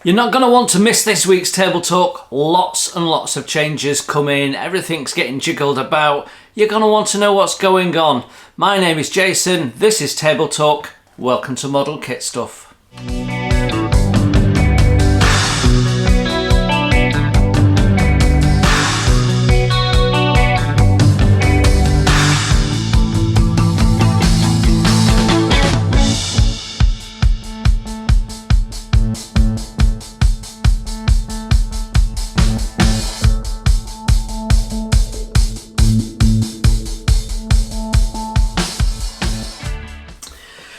You're not going to want to miss this week's Table Talk. Lots and lots of changes coming. Everything's getting jiggled about. You're going to want to know what's going on. My name is Jason. This is Table Talk. Welcome to Model Kit Stuff.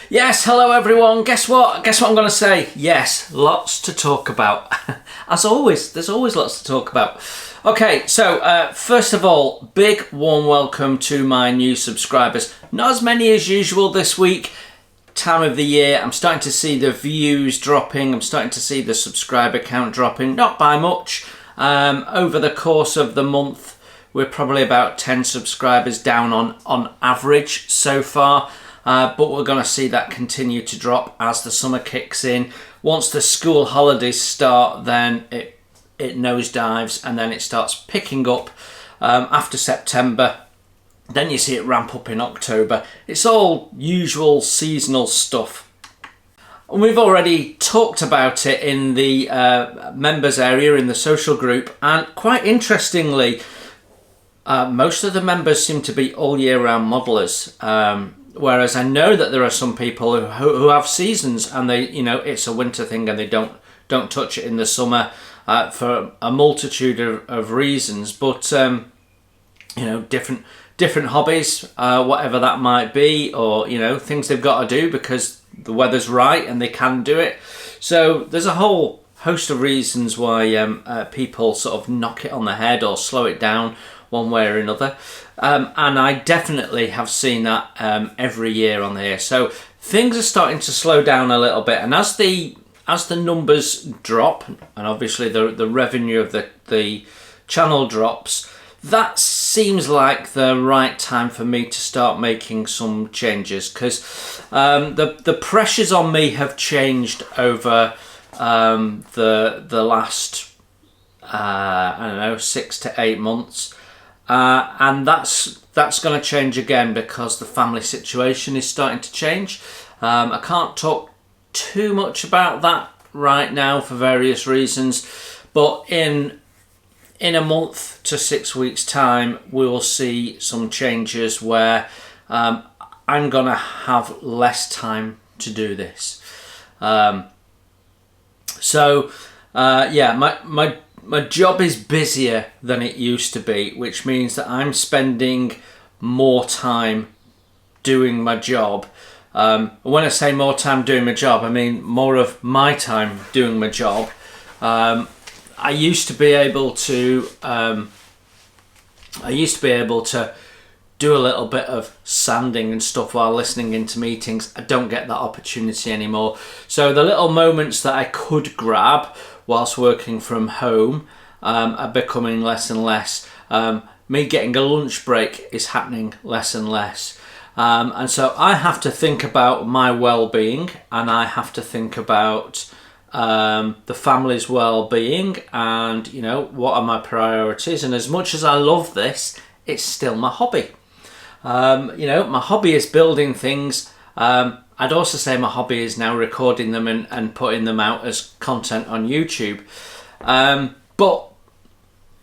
Yes, hello everyone. Guess what? Guess what I'm going to say? Yes, lots to talk about. As always, there's always lots to talk about. Okay, so first of all, big warm welcome to my new subscribers. Not as many as usual this week. Time of the year, I'm starting to see the views dropping. I'm starting to see the subscriber count dropping. Not by much. Over the course of the month, we're probably about 10 subscribers down on average so far. But we're going to see that continue to drop as the summer kicks in. Once the school holidays start, then it nosedives and then it starts picking up after September. Then you see it ramp up in October. It's all usual seasonal stuff. And we've already talked about it in the members area in the social group. And quite interestingly, most of the members seem to be all year round modelers. Whereas I know that there are some people who have seasons and they, it's a winter thing and they don't touch it in the summer for a multitude of reasons. But different hobbies, whatever that might be, or things they've got to do because the weather's right and they can do it. So there's a whole host of reasons why people sort of knock it on the head or slow it down one way or another. And I definitely have seen that every year on here. So things are starting to slow down a little bit. And as the numbers drop, and obviously the revenue of the channel drops, that seems like the right time for me to start making some changes. Because the pressures on me have changed over the last, 6 to 8 months. And that's going to change again because the family situation is starting to change. I can't talk too much about that right now for various reasons, but in a month to 6 weeks time we will see some changes where I'm going to have less time to do this. My job is busier than it used to be, which means that I'm spending more time doing my job. When I say more time doing my job, I mean more of my time doing my job. I used to be able to do a little bit of sanding and stuff while listening into meetings. I don't get that opportunity anymore. So the little moments that I could grab whilst working from home are becoming less and less. Me getting a lunch break is happening less and less. And so I have to think about my well-being and I have to think about the family's well-being and, what are my priorities. And as much as I love this, it's still my hobby. My hobby is building things. I'd also say my hobby is now recording them and putting them out as content on YouTube. But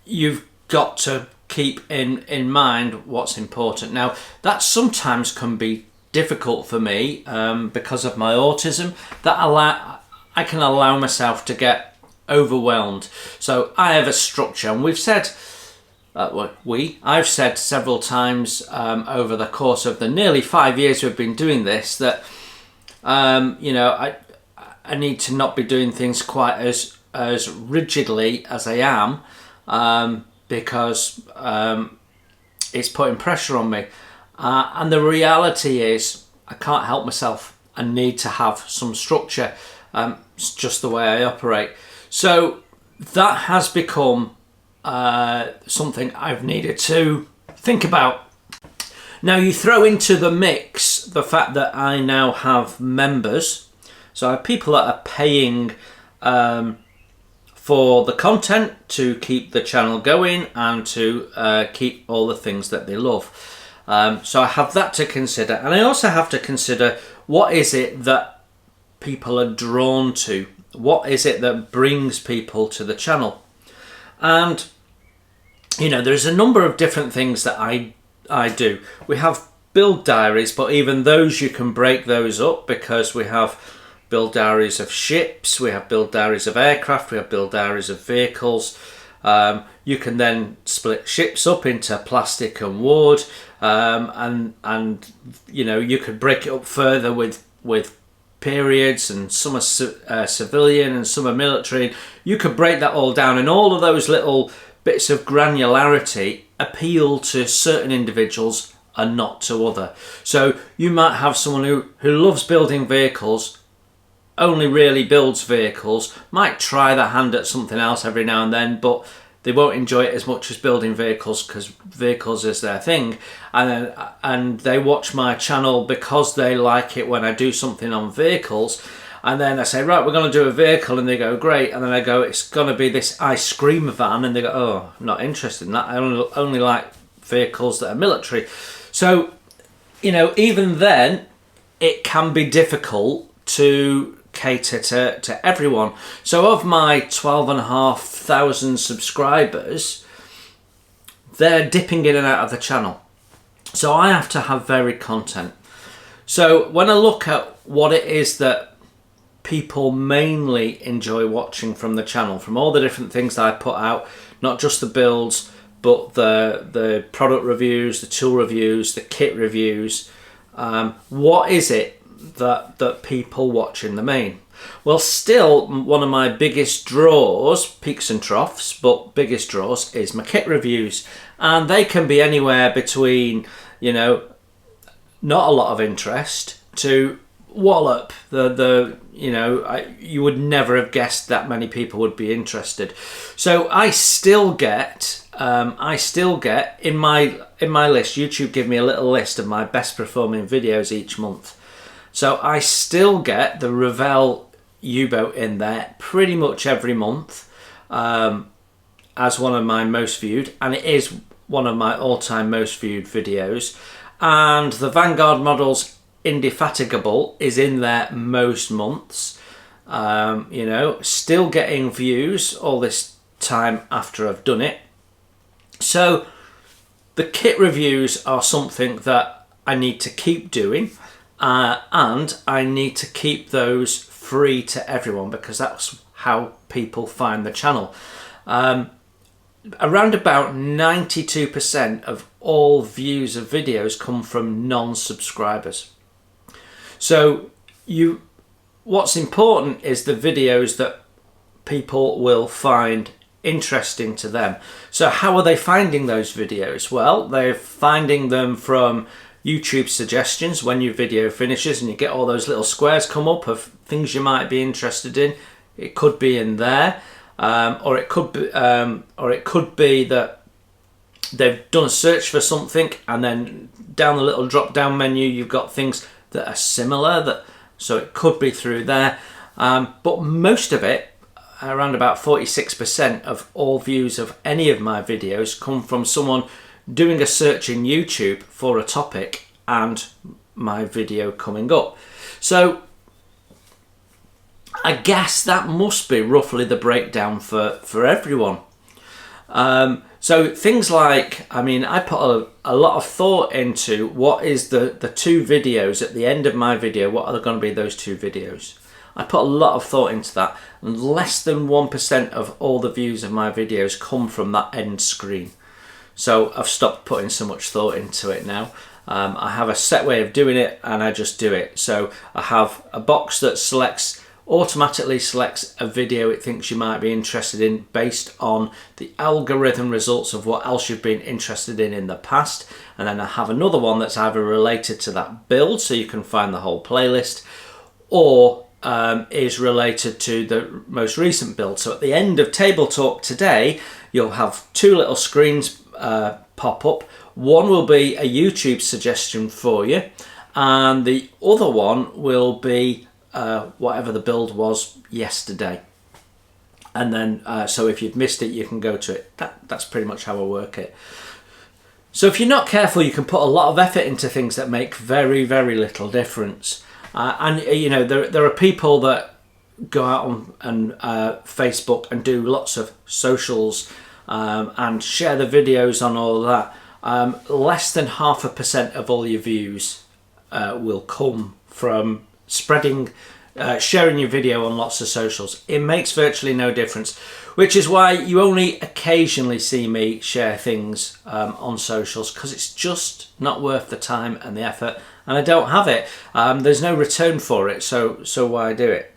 you've got to keep in mind what's important. Now, that sometimes can be difficult for me because of my autism, that I can allow myself to get overwhelmed. So I have a structure, and I've said several times over the course of the nearly 5 years we've been doing this that I need to not be doing things quite as rigidly as I am because it's putting pressure on me. And the reality is I can't help myself. I need to have some structure. It's just the way I operate. So that has become something I've needed to think about. Now you throw into the mix the fact that I now have members, so I have people that are paying for the content, to keep the channel going, and to keep all the things that they love. So I have that to consider, and I also have to consider what is it that people are drawn to, what is it that brings people to the channel. And there's a number of different things that I do. We have build diaries, but even those, you can break those up, because we have build diaries of ships, we have build diaries of aircraft, we have build diaries of vehicles. You can then split ships up into plastic and wood, and you could break it up further with periods, and some are civilian and some are military. You could break that all down, and all of those little bits of granularity appeal to certain individuals and not to other. So you might have someone who loves building vehicles, only really builds vehicles, might try their hand at something else every now and then, but they won't enjoy it as much as building vehicles, because vehicles is their thing. And they watch my channel because they like it when I do something on vehicles. And then I say, right, we're going to do a vehicle, and they go, great. And then I go, it's going to be this ice cream van, and they go, oh, I'm not interested in that. I only like vehicles that are military. So, even then, it can be difficult to cater to everyone. So of my 12,500 subscribers, they're dipping in and out of the channel. So I have to have varied content. So when I look at what it is that people mainly enjoy watching from the channel, from all the different things that I put out, not just the builds, but the product reviews, the tool reviews, the kit reviews, what is it that people watch in the main? Well, still one of my biggest draws, peaks and troughs, but biggest draws, is my kit reviews. And they can be anywhere between, not a lot of interest to wallop. You would never have guessed that many people would be interested. So I still get in my list, YouTube give me a little list of my best performing videos each month. So I still get the Revell U-boat in there pretty much every month as one of my most viewed, and it is one of my all-time most viewed videos. And the Vanguard Models Indefatigable is in there most months. Still getting views all this time after I've done it. So the kit reviews are something that I need to keep doing. And I need to keep those free to everyone, because that's how people find the channel. Around about 92% of all views of videos come from non-subscribers. So what's important is the videos that people will find interesting to them. So how are they finding those videos? Well, they're finding them from YouTube suggestions. When your video finishes and you get all those little squares come up of things you might be interested in, it could be in there, or it could be that they've done a search for something, and then down the little drop down menu you've got things that are similar, so it could be through there. But most of it, around about 46% of all views of any of my videos, come from someone doing a search in YouTube for a topic and my video coming up. So I guess that must be roughly the breakdown for everyone. So things like, I put a lot of thought into what is the two videos at the end of my video, what are going to be those two videos. I put a lot of thought into that, and less than 1% of all the views of my videos come from that end screen. So I've stopped putting so much thought into it now. I have a set way of doing it, and I just do it. So I have a box that automatically selects a video it thinks you might be interested in based on the algorithm results of what else you've been interested in the past. And then I have another one that's either related to that build, so you can find the whole playlist, or is related to the most recent build. So at the end of Table Talk today, you'll have two little screens pop up. One will be a YouTube suggestion for you, and the other one will be whatever the build was yesterday. and then so if you've missed it, you can go to it. That's pretty much how I work it. So if you're not careful, you can put a lot of effort into things that make very, very little difference. And you know, there are people that go out on Facebook and do lots of socials and share the videos on all of that. Less than 0.5% of all your views will come from spreading, sharing your video on lots of socials. It makes virtually no difference, which is why you only occasionally see me share things on socials, because it's just not worth the time and the effort, and I don't have it. There's no return for it, so why do it?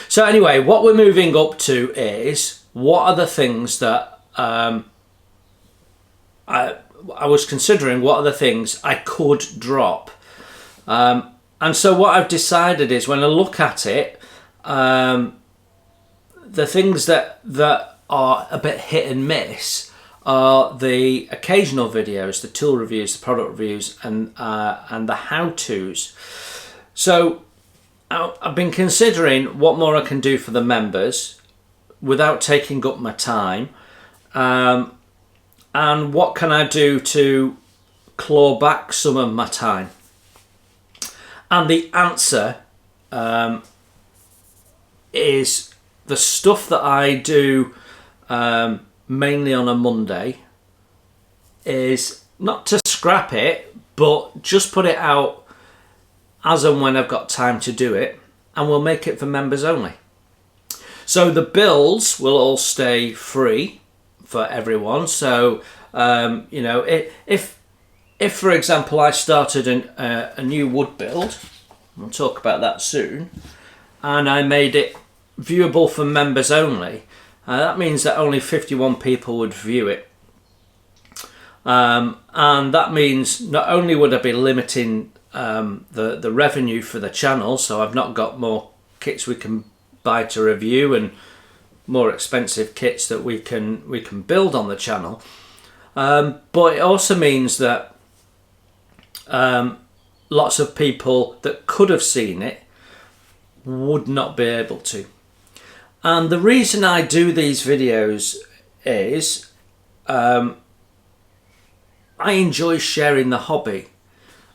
So anyway, what we're moving up to is, what are the things that I was considering, what are the things I could drop? And so what I've decided is, when I look at it, the things that are a bit hit and miss are the occasional videos, the tool reviews, the product reviews, and the how-tos. So I've been considering what more I can do for the members without taking up my time, and what can I do to claw back some of my time. And the answer is the stuff that I do mainly on a Monday is not to scrap it, but just put it out as and when I've got time to do it, and we'll make it for members only. So the builds will all stay free for everyone. So you know, if for example I started a new wood build, we'll talk about that soon, and I made it viewable for members only, that means that only 51 people would view it, and that means not only would I be limiting the revenue for the channel, so I've not got more kits we can buy to review and more expensive kits that we can build on the channel, but it also means that lots of people that could have seen it would not be able to. And the reason I do these videos is I enjoy sharing the hobby,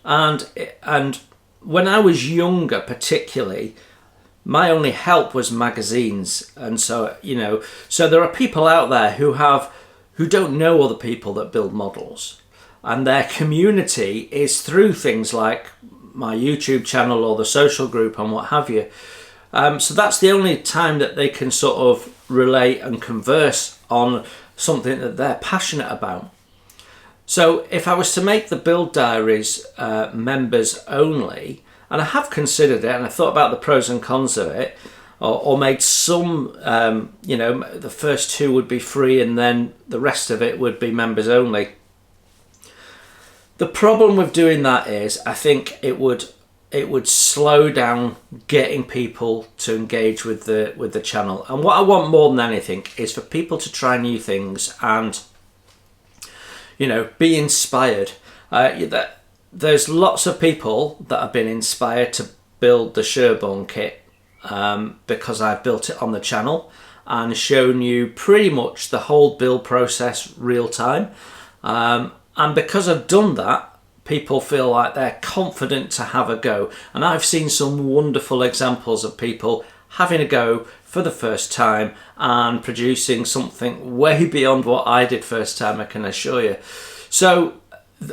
and when I was younger particularly, my only help was magazines. And so, you know, so there are people out there who don't know other people that build models, and their community is through things like my YouTube channel or the social group and what have you. So that's the only time that they can sort of relate and converse on something that they're passionate about. So if I was to make the build diaries members only, and I have considered it, and I thought about the pros and cons of it, or made some, you know, the first 2 would be free and then the rest of it would be members only. The problem with doing that is, I think it would slow down getting people to engage with the channel. And what I want more than anything is for people to try new things and, you know, be inspired. There's lots of people that have been inspired to build the Sherborn kit because I've built it on the channel and shown you pretty much the whole build process real time. And because I've done that, people feel like they're confident to have a go. And I've seen some wonderful examples of people having a go for the first time and producing something way beyond what I did first time, I can assure you. So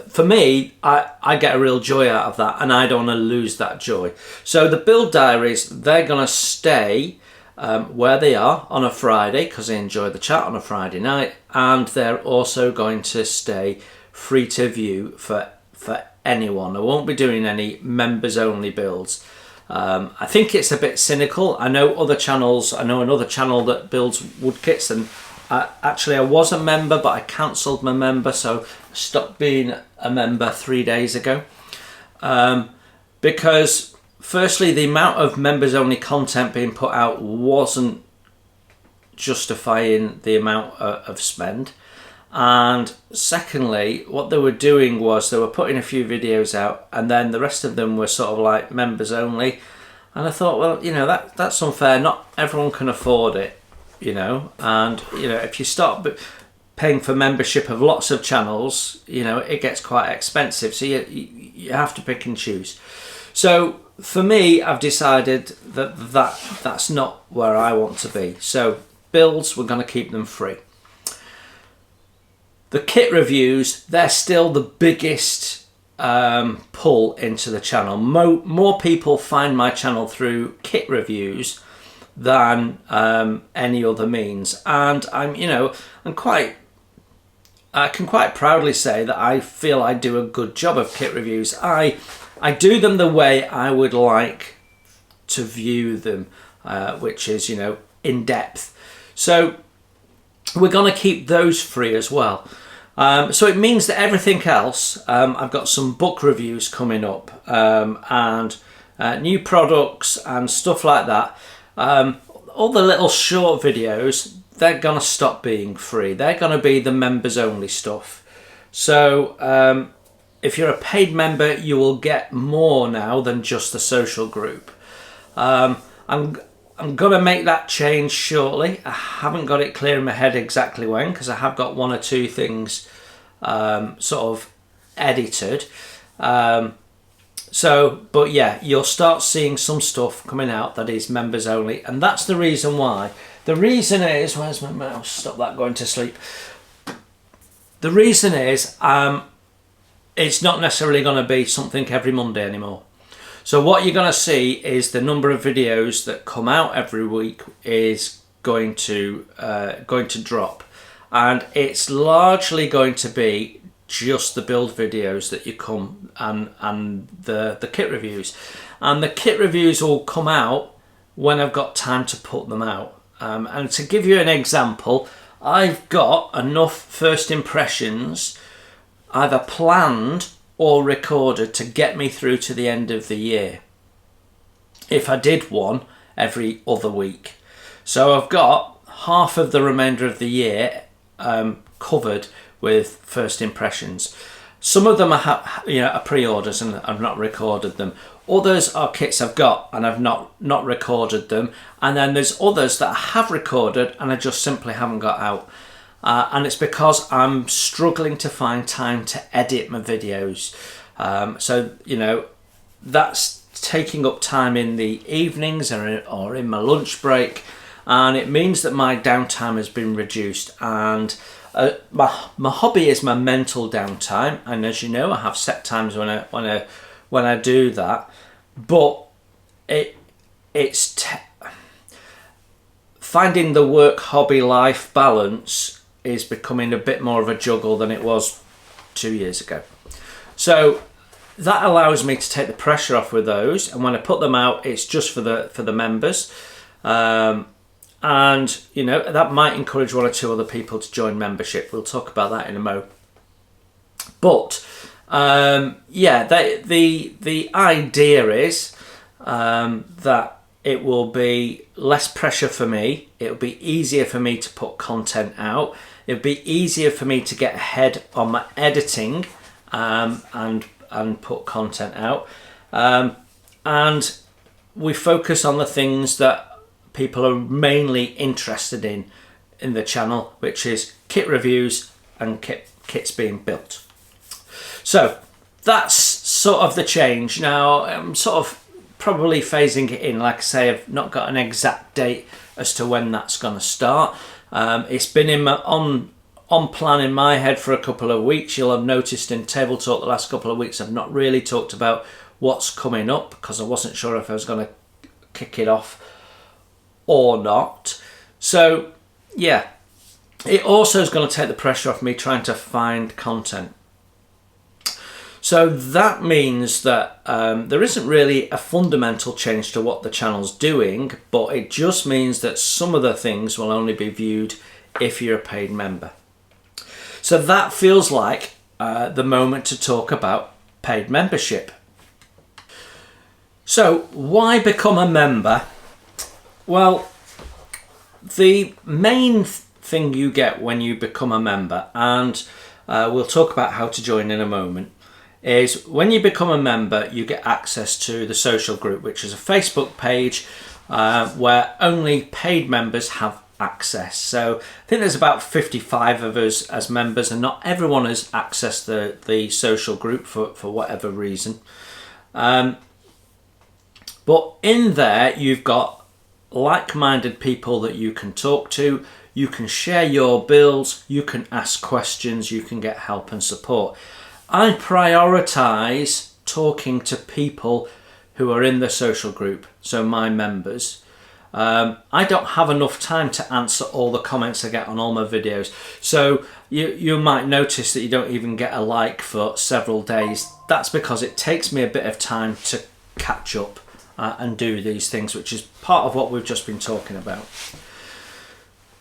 for me, I get a real joy out of that, and I don't want to lose that joy. So the build diaries, they're going to stay where they are on a Friday, because I enjoy the chat on a Friday night, and they're also going to stay free to view for anyone. I won't be doing any members only builds. I think it's a bit cynical. I know other channels, I know another channel that builds wood kits, and actually I was a member, but I cancelled my member, so I stopped being a member 3 days ago. Because firstly, the amount of members only content being put out wasn't justifying the amount of spend. And secondly, what they were doing was they were putting a few videos out, and then the rest of them were sort of like members only. And I thought, well, you know, that's unfair. Not everyone can afford it. you know, and you know, if you start paying for membership of lots of channels, you know, it gets quite expensive. So you have to pick and choose. So for me, I've decided that's not where I want to be. So builds, we're going to keep them free. The kit reviews, they're still the biggest pull into the channel. More people find my channel through kit reviews than any other means, and I can quite proudly say that I feel I do a good job of kit reviews. I do them the way I would like to view them, which is, you know, in depth. So we're going to keep those free as well. So it means that everything else, I've got some book reviews coming up, and new products and stuff like that. All the little short videos, they're going to stop being free. They're going to be the members only stuff. So if you're a paid member, you will get more now than just the social group. I'm going to make that change shortly. I haven't got it clear in my head exactly when, because I have got one or two things sort of edited. But yeah, you'll start seeing some stuff coming out that is members only, and that's the reason why. The reason is, where's my mouse? Stop that going to sleep. The reason is, it's not necessarily going to be something every Monday anymore. So what you're going to see is the number of videos that come out every week is going to drop, and it's largely going to be just the build videos that you come and the kit reviews, and the kit reviews will come out when I've got time to put them out. And to give you an example, I've got enough first impressions either planned or recorded to get me through to the end of the year, if I did one every other week. So I've got half of the remainder of the year covered with first impressions. Some of them are pre-orders and I've not recorded them. Others are kits I've got and I've not recorded them. And then there's others that I have recorded and I just simply haven't got out. And it's because I'm struggling to find time to edit my videos. So, you know, that's taking up time in the evenings or in my lunch break. And it means that my downtime has been reduced. And my hobby is my mental downtime. And as you know, I have set times when I do that. But it's finding the work hobby life balance is becoming a bit more of a juggle than it was 2 years ago. So that allows me to take the pressure off with those, and when I put them out, it's just for the members. And you know, that might encourage one or two other people to join membership. We'll talk about that in a mo. But yeah, the idea is that it will be less pressure for me. It'll be easier for me to put content out. It'll be easier for me to get ahead on my editing and put content out. And we focus on the things that people are mainly interested in the channel, which is kit reviews and kits being built. So that's sort of the change. Now I'm sort of probably phasing it in. Like I say, I've not got an exact date as to when that's going to start. It's been in my on plan in my head for a couple of weeks. You'll have noticed in Table Talk the last couple of weeks I've not really talked about what's coming up because I wasn't sure if I was going to kick it off or not. So yeah, it also is going to take the pressure off me trying to find content. So that means that there isn't really a fundamental change to what the channel's doing, but it just means that some of the things will only be viewed if you're a paid member. So that feels like the moment to talk about paid membership. So why become a member? Well, the main thing you get when you become a member, and we'll talk about how to join in a moment, is when you become a member, you get access to the social group, which is a Facebook page where only paid members have access. So I think there's about 55 of us as members, and not everyone has accessed the social group for whatever reason. But in there you've got like-minded people that you can talk to, you can share your builds, you can ask questions, you can get help and support. I prioritise talking to people who are in the social group, so my members. I don't have enough time to answer all the comments I get on all my videos. So you might notice that you don't even get a like for several days. That's because it takes me a bit of time to catch up and do these things, which is part of what we've just been talking about.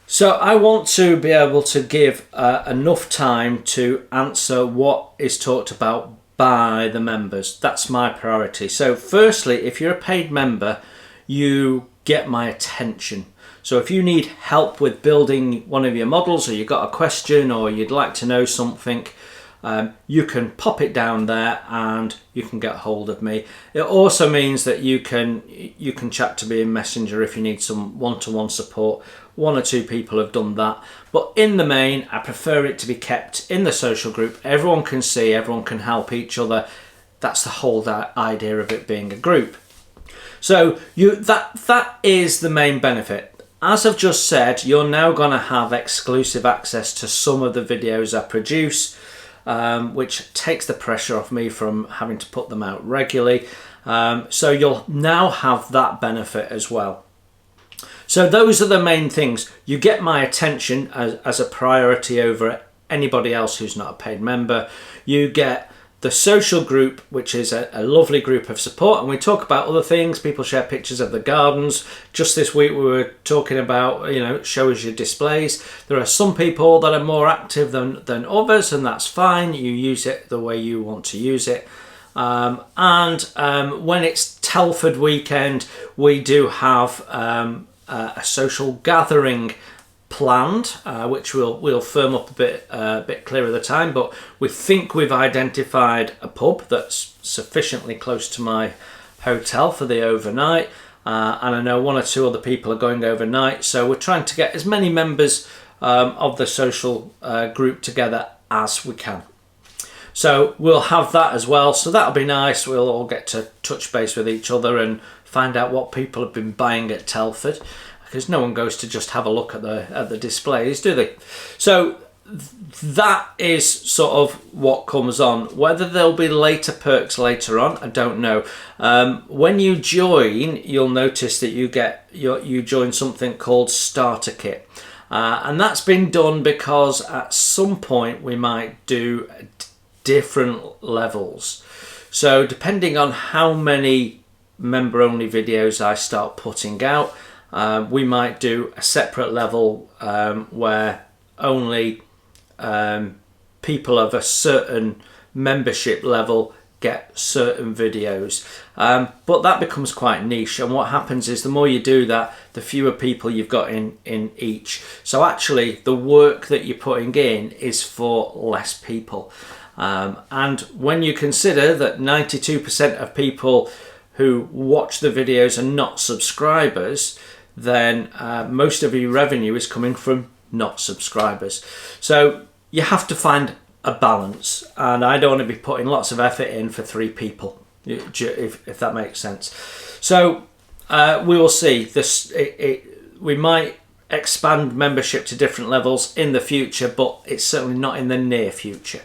So I want to be able to give enough time to answer what is talked about by the members. That's my priority. So firstly, if you're a paid member, you get my attention. So if you need help with building one of your models, or you've got a question, or you'd like to know something, you can pop it down there and you can get hold of me. It also means that you can chat to me in Messenger if you need some one-to-one support. One or two people have done that, but in the main I prefer it to be kept in the social group. Everyone can see, everyone can help each other. That's the whole idea of it being a group. So that is the main benefit. As I've just said, you're now going to have exclusive access to some of the videos I produce, which takes the pressure off me from having to put them out regularly. So you'll now have that benefit as well. So those are the main things. You get my attention as a priority over anybody else who's not a paid member. You get the social group, which is a lovely group of support, and we talk about other things. People share pictures of the gardens. Just this week we were talking about, show us your displays. There are some people that are more active than others, and that's fine. You use it the way you want to use it. When it's Telford weekend, we do have a social gathering planned, which we'll firm up a bit clearer at the time, but we think we've identified a pub that's sufficiently close to my hotel for the overnight, and I know one or two other people are going overnight, so we're trying to get as many members of the social group together as we can. So we'll have that as well, so that'll be nice. We'll all get to touch base with each other and find out what people have been buying at Telford, because no one goes to just have a look at the displays, do they? So that is sort of what comes on. Whether there'll be later perks later on, I don't know. When you join, you'll notice that you join something called Starter Kit, and that's been done because at some point we might do different levels. So depending on how many member-only videos I start putting out, we might do a separate level where only people of a certain membership level get certain videos, but that becomes quite niche, and what happens is the more you do that, the fewer people you've got in each. So actually the work that you're putting in is for less people, and when you consider that 92% of people who watch the videos are not subscribers, then most of your revenue is coming from not subscribers. So you have to find a balance, and I don't want to be putting lots of effort in for 3 people, if that makes sense. So we will see. We might expand membership to different levels in the future, but it's certainly not in the near future.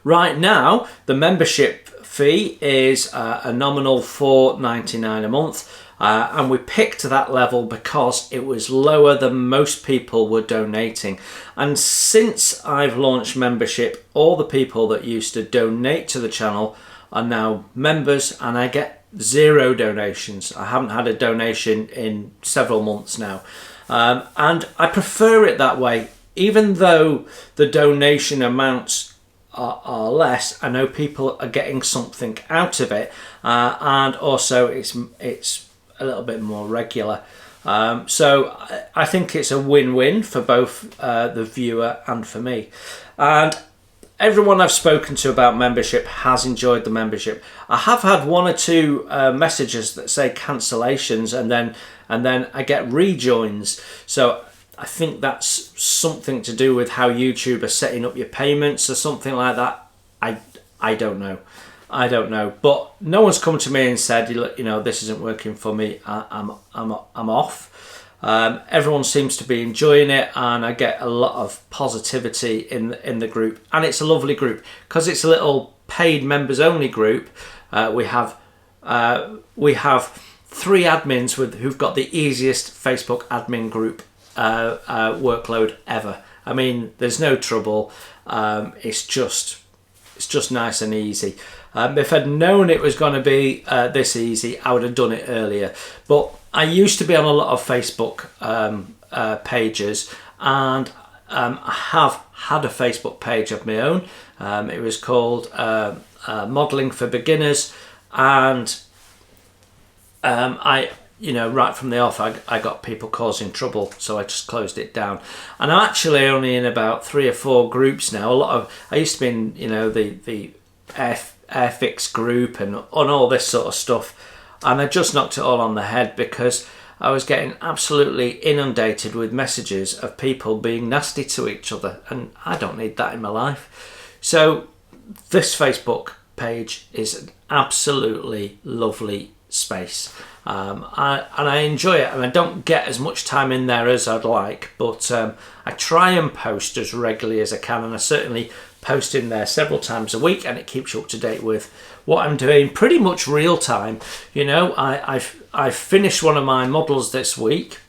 Right now, the membership fee is a nominal $4.99 a month, and we picked that level because it was lower than most people were donating. And since I've launched membership, all the people that used to donate to the channel are now members, and I get 0 donations. I haven't had a donation in several months now, and I prefer it that way. Even though the donation amounts are less, I know people are getting something out of it, and also it's a little bit more regular. So I think it's a win-win for both the viewer and for me. And everyone I've spoken to about membership has enjoyed the membership. I have had one or two messages that say cancellations, and then I get rejoins. So I think that's something to do with how YouTube are setting up your payments or something like that. I don't know. But no one's come to me and said, this isn't working for me. I'm off. Everyone seems to be enjoying it, and I get a lot of positivity in the group, and it's a lovely group because it's a little paid members only group. We have 3 admins who've got the easiest Facebook admin group workload ever. I mean, there's no trouble. It's just nice and easy. If I'd known it was going to be this easy, I would have done it earlier. But I used to be on a lot of Facebook pages, and I have had a Facebook page of my own. It was called Modelling for Beginners, and right from the off, I got people causing trouble, so I just closed it down. And I'm actually only in about 3 or 4 groups now. I used to be in, the Airfix group and on all this sort of stuff, and I just knocked it all on the head because I was getting absolutely inundated with messages of people being nasty to each other, and I don't need that in my life. So this Facebook page is an absolutely lovely space. I enjoy it, and I don't get as much time in there as I'd like, but I try and post as regularly as I can, and I certainly post in there several times a week, and it keeps you up to date with what I'm doing pretty much real time. I've finished one of my models this week,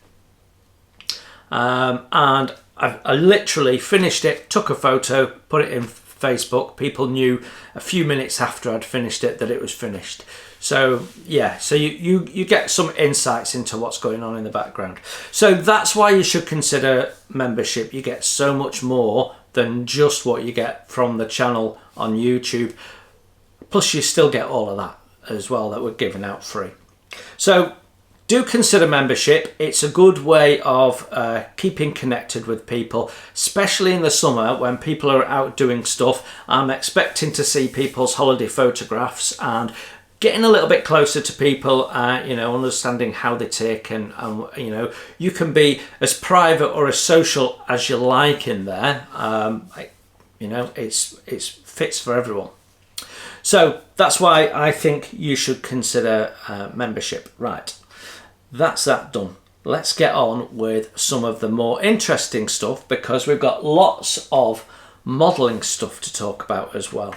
and I literally finished it, took a photo, put it in Facebook. People knew a few minutes after I'd finished it that it was finished. So you get some insights into what's going on in the background. So that's why you should consider membership. You get so much more than just what you get from the channel on YouTube. Plus you still get all of that as well that we're giving out free. So do consider membership. It's a good way of keeping connected with people, especially in the summer when people are out doing stuff. I'm expecting to see people's holiday photographs and getting a little bit closer to people, understanding how they tick, and you can be as private or as social as you like in there. It's fits for everyone. So that's why I think you should consider membership. Right, that's that done. Let's get on with some of the more interesting stuff, because we've got lots of modelling stuff to talk about as well.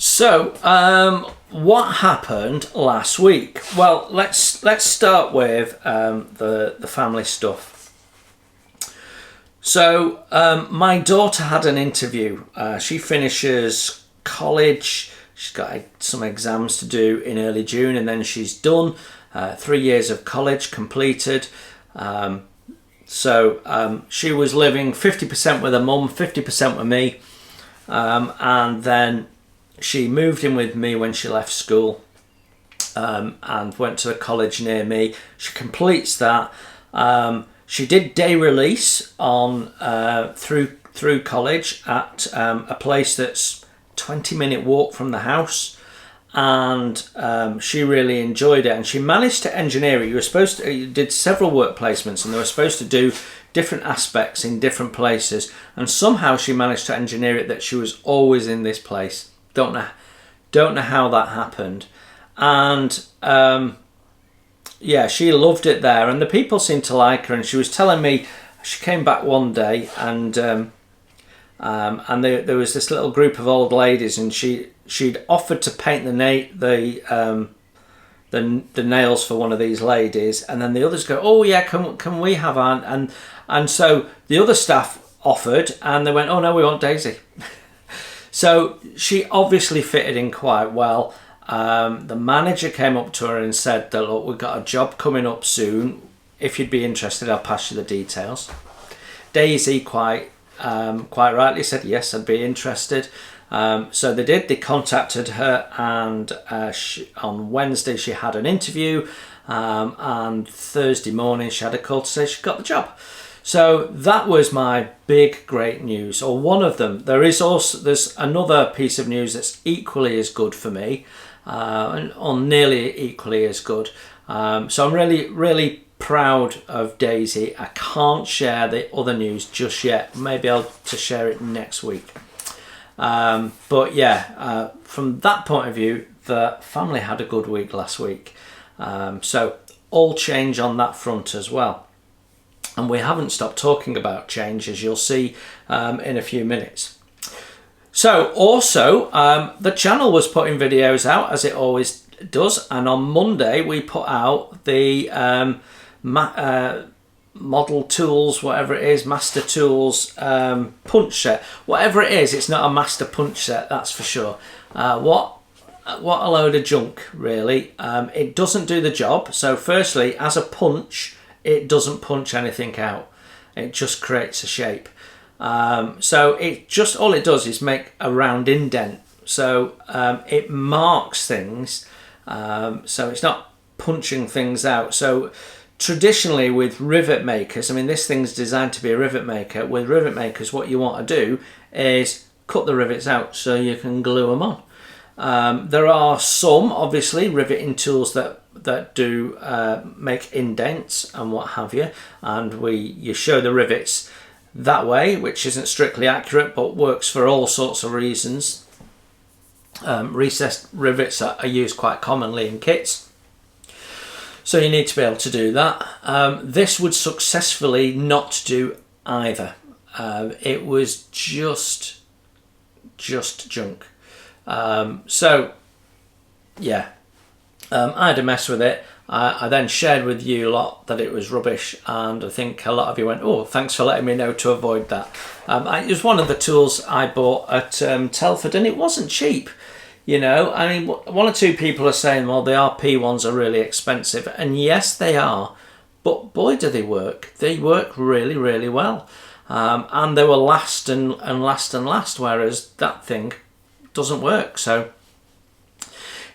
So, what happened last week? Well, let's start with the family stuff. So, my daughter had an interview. She finishes college. She's got some exams to do in early June, and then she's done. 3 years of college completed. So she was living 50% with her mum, 50% with me, and then she moved in with me when she left school, and went to a college near me. She completes that. She did day release on through college at a place that's 20-minute walk from the house, and she really enjoyed it. And she managed to engineer it. You did several work placements, and they were supposed to do different aspects in different places, and somehow she managed to engineer it that she was always in this place. Don't know how that happened, and she loved it there, and the people seemed to like her. And she was telling me she came back one day, and there was this little group of old ladies, and she'd offered to paint the nails for one of these ladies, and then the others go, "Oh yeah, can we have Aunt?" And so the other staff offered, and they went, "Oh no, we want Daisy." So she obviously fitted in quite well. The manager came up to her and said that, "Look, we've got a job coming up soon. If you'd be interested, I'll pass you the details." Daisy quite rightly said, "Yes, I'd be interested." So they did. They contacted her, and on Wednesday she had an interview. and Thursday morning she had a call to say she got the job. So that was my big great news, or one of them. There's another piece of news that's equally as good for me, or nearly equally as good. So I'm really proud of Daisy. I can't share the other news just yet. Maybe I'll to share it next week. But yeah, from that point of view, the family had a good week last week. So all change on that front as well. And we haven't stopped talking about change, as you'll see in a few minutes. So also, the channel was putting videos out, as it always does. And on Monday, we put out the model tools, whatever it is, master tools punch set. Whatever it is, it's not a master punch set, that's for sure. What a load of junk, really. It doesn't do the job. So firstly, as a punch, it doesn't punch anything out. It just creates a shape. So all it does is make a round indent. So it marks things. So it's not punching things out. So traditionally with rivet makers, I mean, this thing's designed to be a rivet maker. With rivet makers, what you want to do is cut the rivets out so you can glue them on. There are some, obviously, riveting tools that do make indents and what have you, and you show the rivets that way, which isn't strictly accurate but works for all sorts of reasons. Recessed rivets are used quite commonly in kits, so you need to be able to do that. This would successfully not do either. It was just junk. So yeah, I had a mess with it. I then shared with you a lot that it was rubbish, and I think a lot of you went, oh, thanks for letting me know to avoid that. It was one of the tools I bought at Telford, and it wasn't cheap. You know, I mean, one or two people are saying, well, the RP ones are really expensive, and yes, they are, but boy, do they work. They work really, really well. And they will last and last, whereas that thing doesn't work. So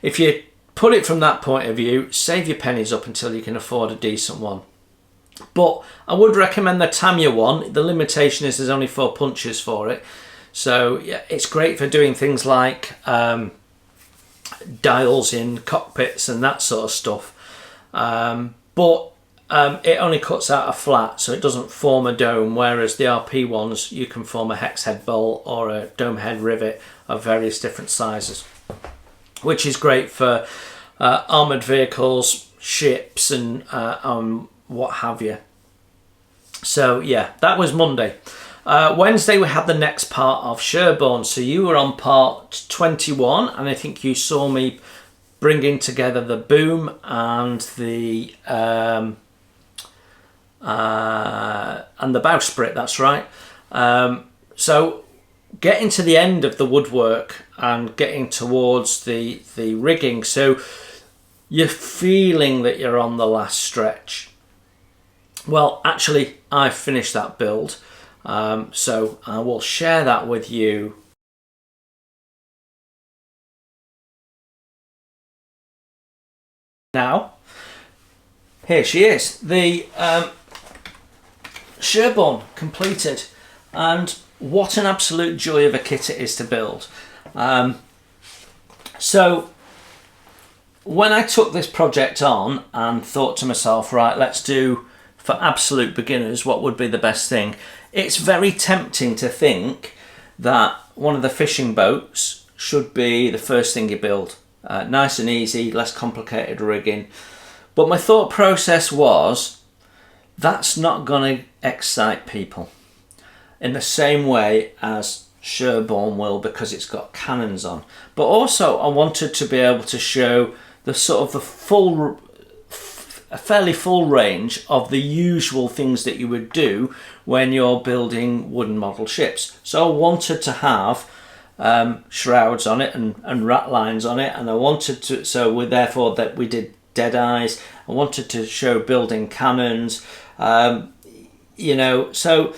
if you put it from that point of view, save your pennies up until you can afford a decent one. But I would recommend the Tamiya one. The limitation is there's only 4 punches for it. So yeah, it's great for doing things like dials in cockpits and that sort of stuff. But it only cuts out a flat, so it doesn't form a dome, whereas the RP ones, you can form a hex head bolt or a dome head rivet of various different sizes, which is great for armoured vehicles, ships and what have you. So yeah, that was Monday. Wednesday we had the next part of Sherborn. So you were on part 21, and I think you saw me bringing together the boom and the bowsprit. That's right. So getting to the end of the woodwork and getting towards the rigging, so you're feeling that you're on the last stretch. Well, actually, I've finished that build. So I will share that with you now. Here she is, the Sherborn completed, and what an absolute joy of a kit it is to build. So when I took this project on and thought to myself, right, let's do for absolute beginners what would be the best thing, it's very tempting to think that one of the fishing boats should be the first thing you build. Nice and easy, less complicated rigging. But my thought process was, that's not going to excite people in the same way as Sherborn will, because it's got cannons on. But also I wanted to be able to show the sort of a fairly full range of the usual things that you would do when you're building wooden model ships. So I wanted to have shrouds on it and rat lines on it, and I wanted to, so therefore that we did dead eyes. I wanted to show building cannons, you know, so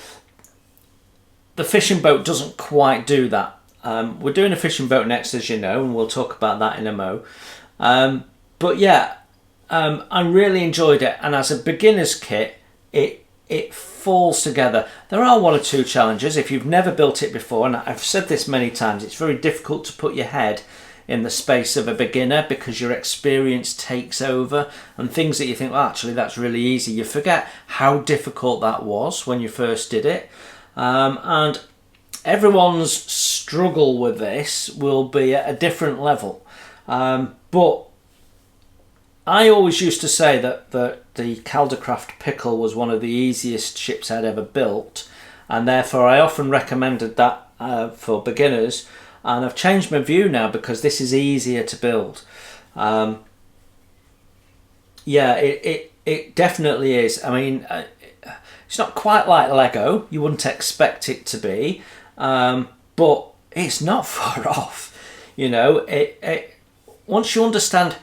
the fishing boat doesn't quite do that. We're doing a fishing boat next, as you know, and we'll talk about that in a mo. But yeah, I really enjoyed it, and as a beginner's kit, it falls together. There are one or two challenges if you've never built it before, and I've said this many times, it's very difficult to put your head in the space of a beginner because your experience takes over, and things that you think, well, actually that's really easy, you forget how difficult that was when you first did it. And everyone's struggle with this will be at a different level, but I always used to say that the Caldercraft Pickle was one of the easiest ships I'd ever built, and therefore I often recommended that for beginners, and I've changed my view now because this is easier to build. Yeah, it definitely is. I mean, it's not quite like Lego, you wouldn't expect it to be, but it's not far off. You know, once you understand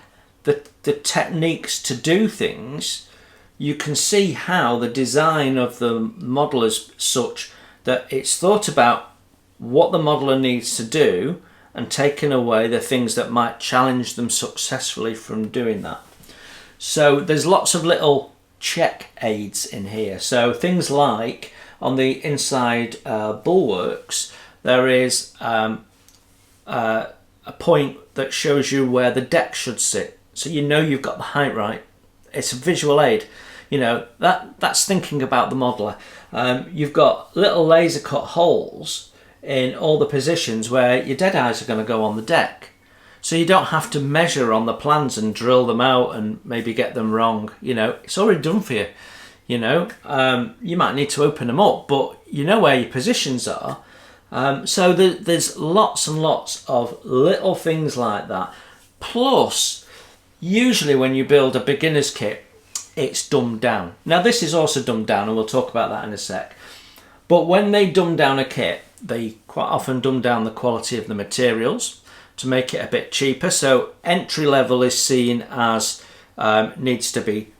the techniques to do things, you can see how the design of the model is such that it's thought about what the modeler needs to do and taken away the things that might challenge them successfully from doing that. So there's lots of little check aids in here. So things like on the inside bulwarks, there is a point that shows you where the deck should sit. So you know you've got the height right. It's a visual aid. You know, that's thinking about the modeler. You've got little laser cut holes in all the positions where your dead eyes are going to go on the deck. So you don't have to measure on the plans and drill them out and maybe get them wrong. You know, it's already done for you. You know, you might need to open them up, but you know where your positions are. So there's lots and lots of little things like that. Plus, usually when you build a beginner's kit, it's dumbed down. Now this is also dumbed down, and we'll talk about that in a sec. But when they dumb down a kit, they quite often dumb down the quality of the materials to make it a bit cheaper. So entry level is seen as needs to be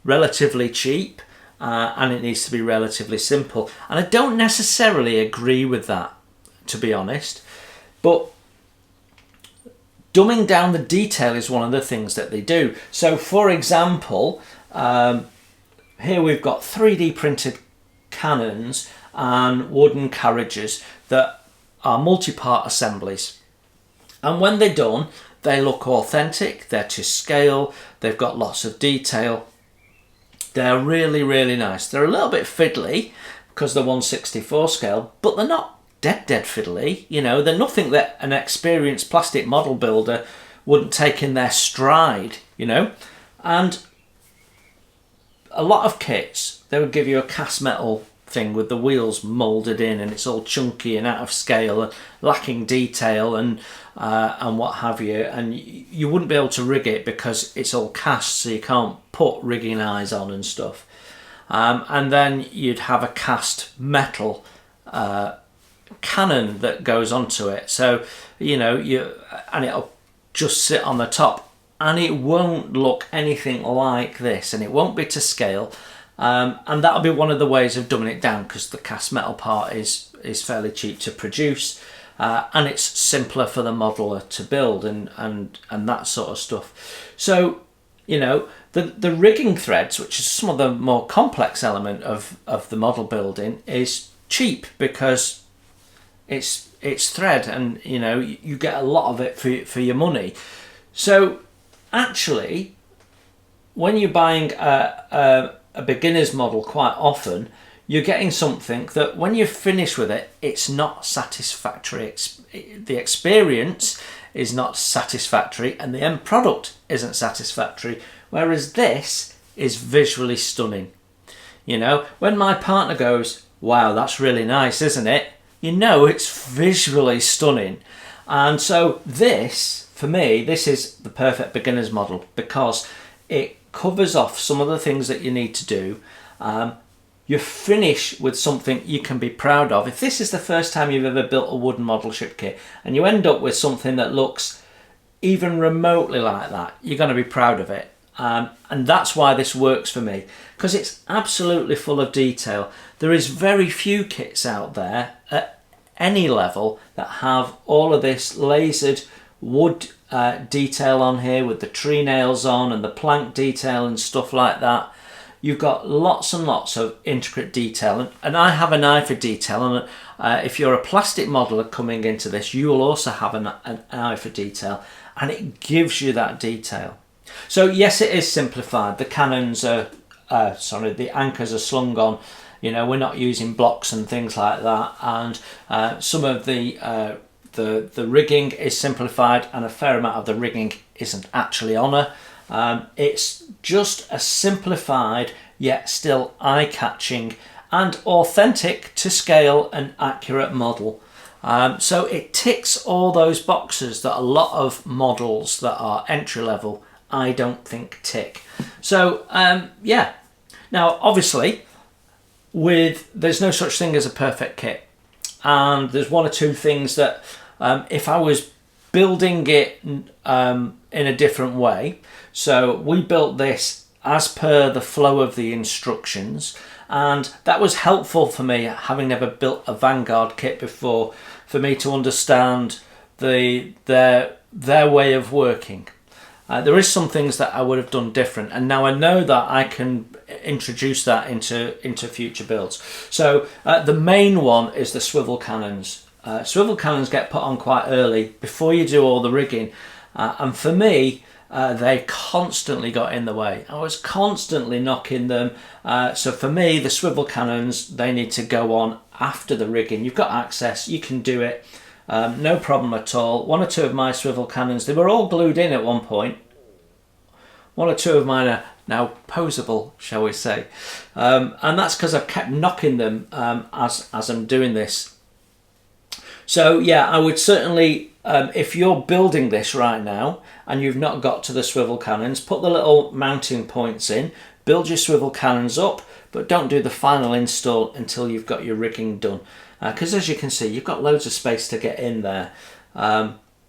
relatively cheap, and it needs to be relatively simple. And I don't necessarily agree with that, to be honest. But dumbing down the detail is one of the things that they do. So for example, here we've got 3D printed cannons and wooden carriages that are multi-part assemblies. And when they're done, they look authentic, they're to scale, they've got lots of detail. They're really, really nice. They're a little bit fiddly because they're 1/64 scale, but they're not dead fiddly. You know, they're nothing that an experienced plastic model builder wouldn't take in their stride, you know. And a lot of kits, they would give you a cast metal thing with the wheels moulded in, and it's all chunky and out of scale and lacking detail and what have you, and you wouldn't be able to rig it because it's all cast, so you can't put rigging eyes on and stuff. And then you'd have a cast metal cannon that goes onto it, so you know, and it'll just sit on the top, and it won't look anything like this, and it won't be to scale. And that'll be one of the ways of dumbing it down, because the cast metal part is fairly cheap to produce, and it's simpler for the modeler to build and that sort of stuff. So you know, the rigging threads, which is some of the more complex element of the model building, is cheap because it's thread, and you know, you get a lot of it for your money. So actually, when you're buying a beginner's model, quite often you're getting something that when you finish with it, it's not satisfactory. The experience is not satisfactory, and the end product isn't satisfactory, whereas this is visually stunning. You know, when my partner goes, wow, that's really nice, isn't it? You know, it's visually stunning. And so this, for me, this is the perfect beginner's model because it covers off some of the things that you need to do. You finish with something you can be proud of. If this is the first time you've ever built a wooden model ship kit and you end up with something that looks even remotely like that, you're going to be proud of it. And that's why this works for me, because it's absolutely full of detail. There is very few kits out there at any level that have all of this lasered wood detail on here with the tree nails on and the plank detail and stuff like that. You've got lots and lots of intricate detail, and I have an eye for detail, and if you're a plastic modeler coming into this, you will also have an eye for detail, and it gives you that detail. So yes, it is simplified. The cannons are the anchors are slung on. You know, we're not using blocks and things like that, and some of the rigging is simplified, and a fair amount of the rigging isn't actually on her. It's just a simplified yet still eye-catching and authentic to scale and accurate model. So it ticks all those boxes that a lot of models that are entry level I don't think tick. So yeah, now obviously there's no such thing as a perfect kit, and there's one or two things that if I was building it in a different way. So we built this as per the flow of the instructions, and that was helpful for me, having never built a Vanguard kit before, for me to understand their way of working. There is some things that I would have done different, and now I know that I can introduce that into future builds. So the main one is the swivel cannons. Swivel cannons get put on quite early before you do all the rigging, and for me they constantly got in the way. I was constantly knocking them, so for me the swivel cannons, they need to go on after the rigging. You've got access, you can do it, no problem at all. One or two of my swivel cannons, they were all glued in at one point. One or two of mine are now posable, shall we say, and that's because I've kept knocking them as I'm doing this. So yeah, I would certainly, if you're building this right now and you've not got to the swivel cannons, put the little mounting points in, build your swivel cannons up, but don't do the final install until you've got your rigging done, because as you can see, you've got loads of space to get in there.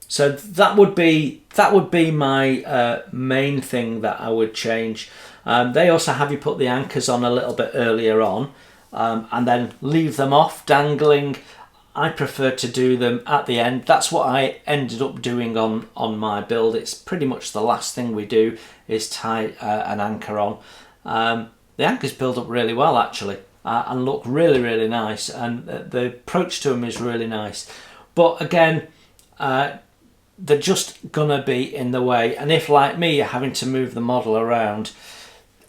So that would be my main thing that I would change. They also have you put the anchors on a little bit earlier on, and then leave them off dangling. I prefer to do them at the end. That's what I ended up doing on my build. It's pretty much the last thing we do is tie an anchor on. The anchors build up really well actually, and look really, really nice, and the approach to them is really nice. But again, they're just gonna be in the way, and if like me you're having to move the model around,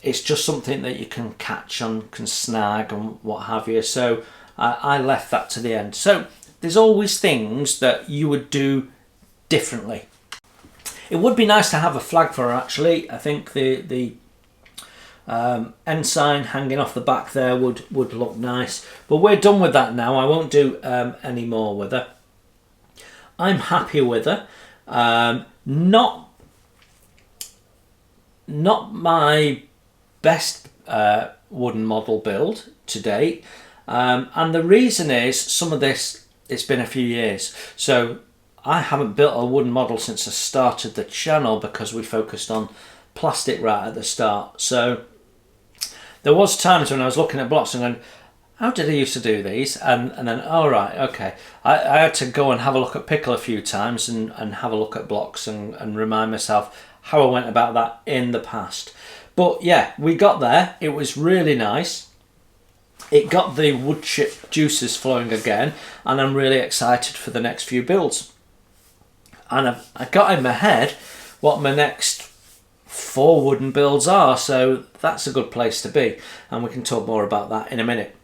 it's just something that you can catch on, can snag and what have you. So I left that to the end. So there's always things that you would do differently. It would be nice to have a flag for her actually. I think the ensign hanging off the back there would look nice, but we're done with that now. I won't do any more with her. I'm happy with her. Not my best wooden model build to date, and the reason is some of this, it's been a few years, so I haven't built a wooden model since I started the channel because we focused on plastic right at the start. So there was times when I was looking at blocks and going, how did I used to do these? And then, all right, okay. I had to go and have a look at Pickle a few times and have a look at blocks and remind myself how I went about that in the past. But yeah, we got there. It was really nice. It got the wood chip juices flowing again, and I'm really excited for the next few builds. And I got in my head what my next 4 wooden builds are, so that's a good place to be, and we can talk more about that in a minute.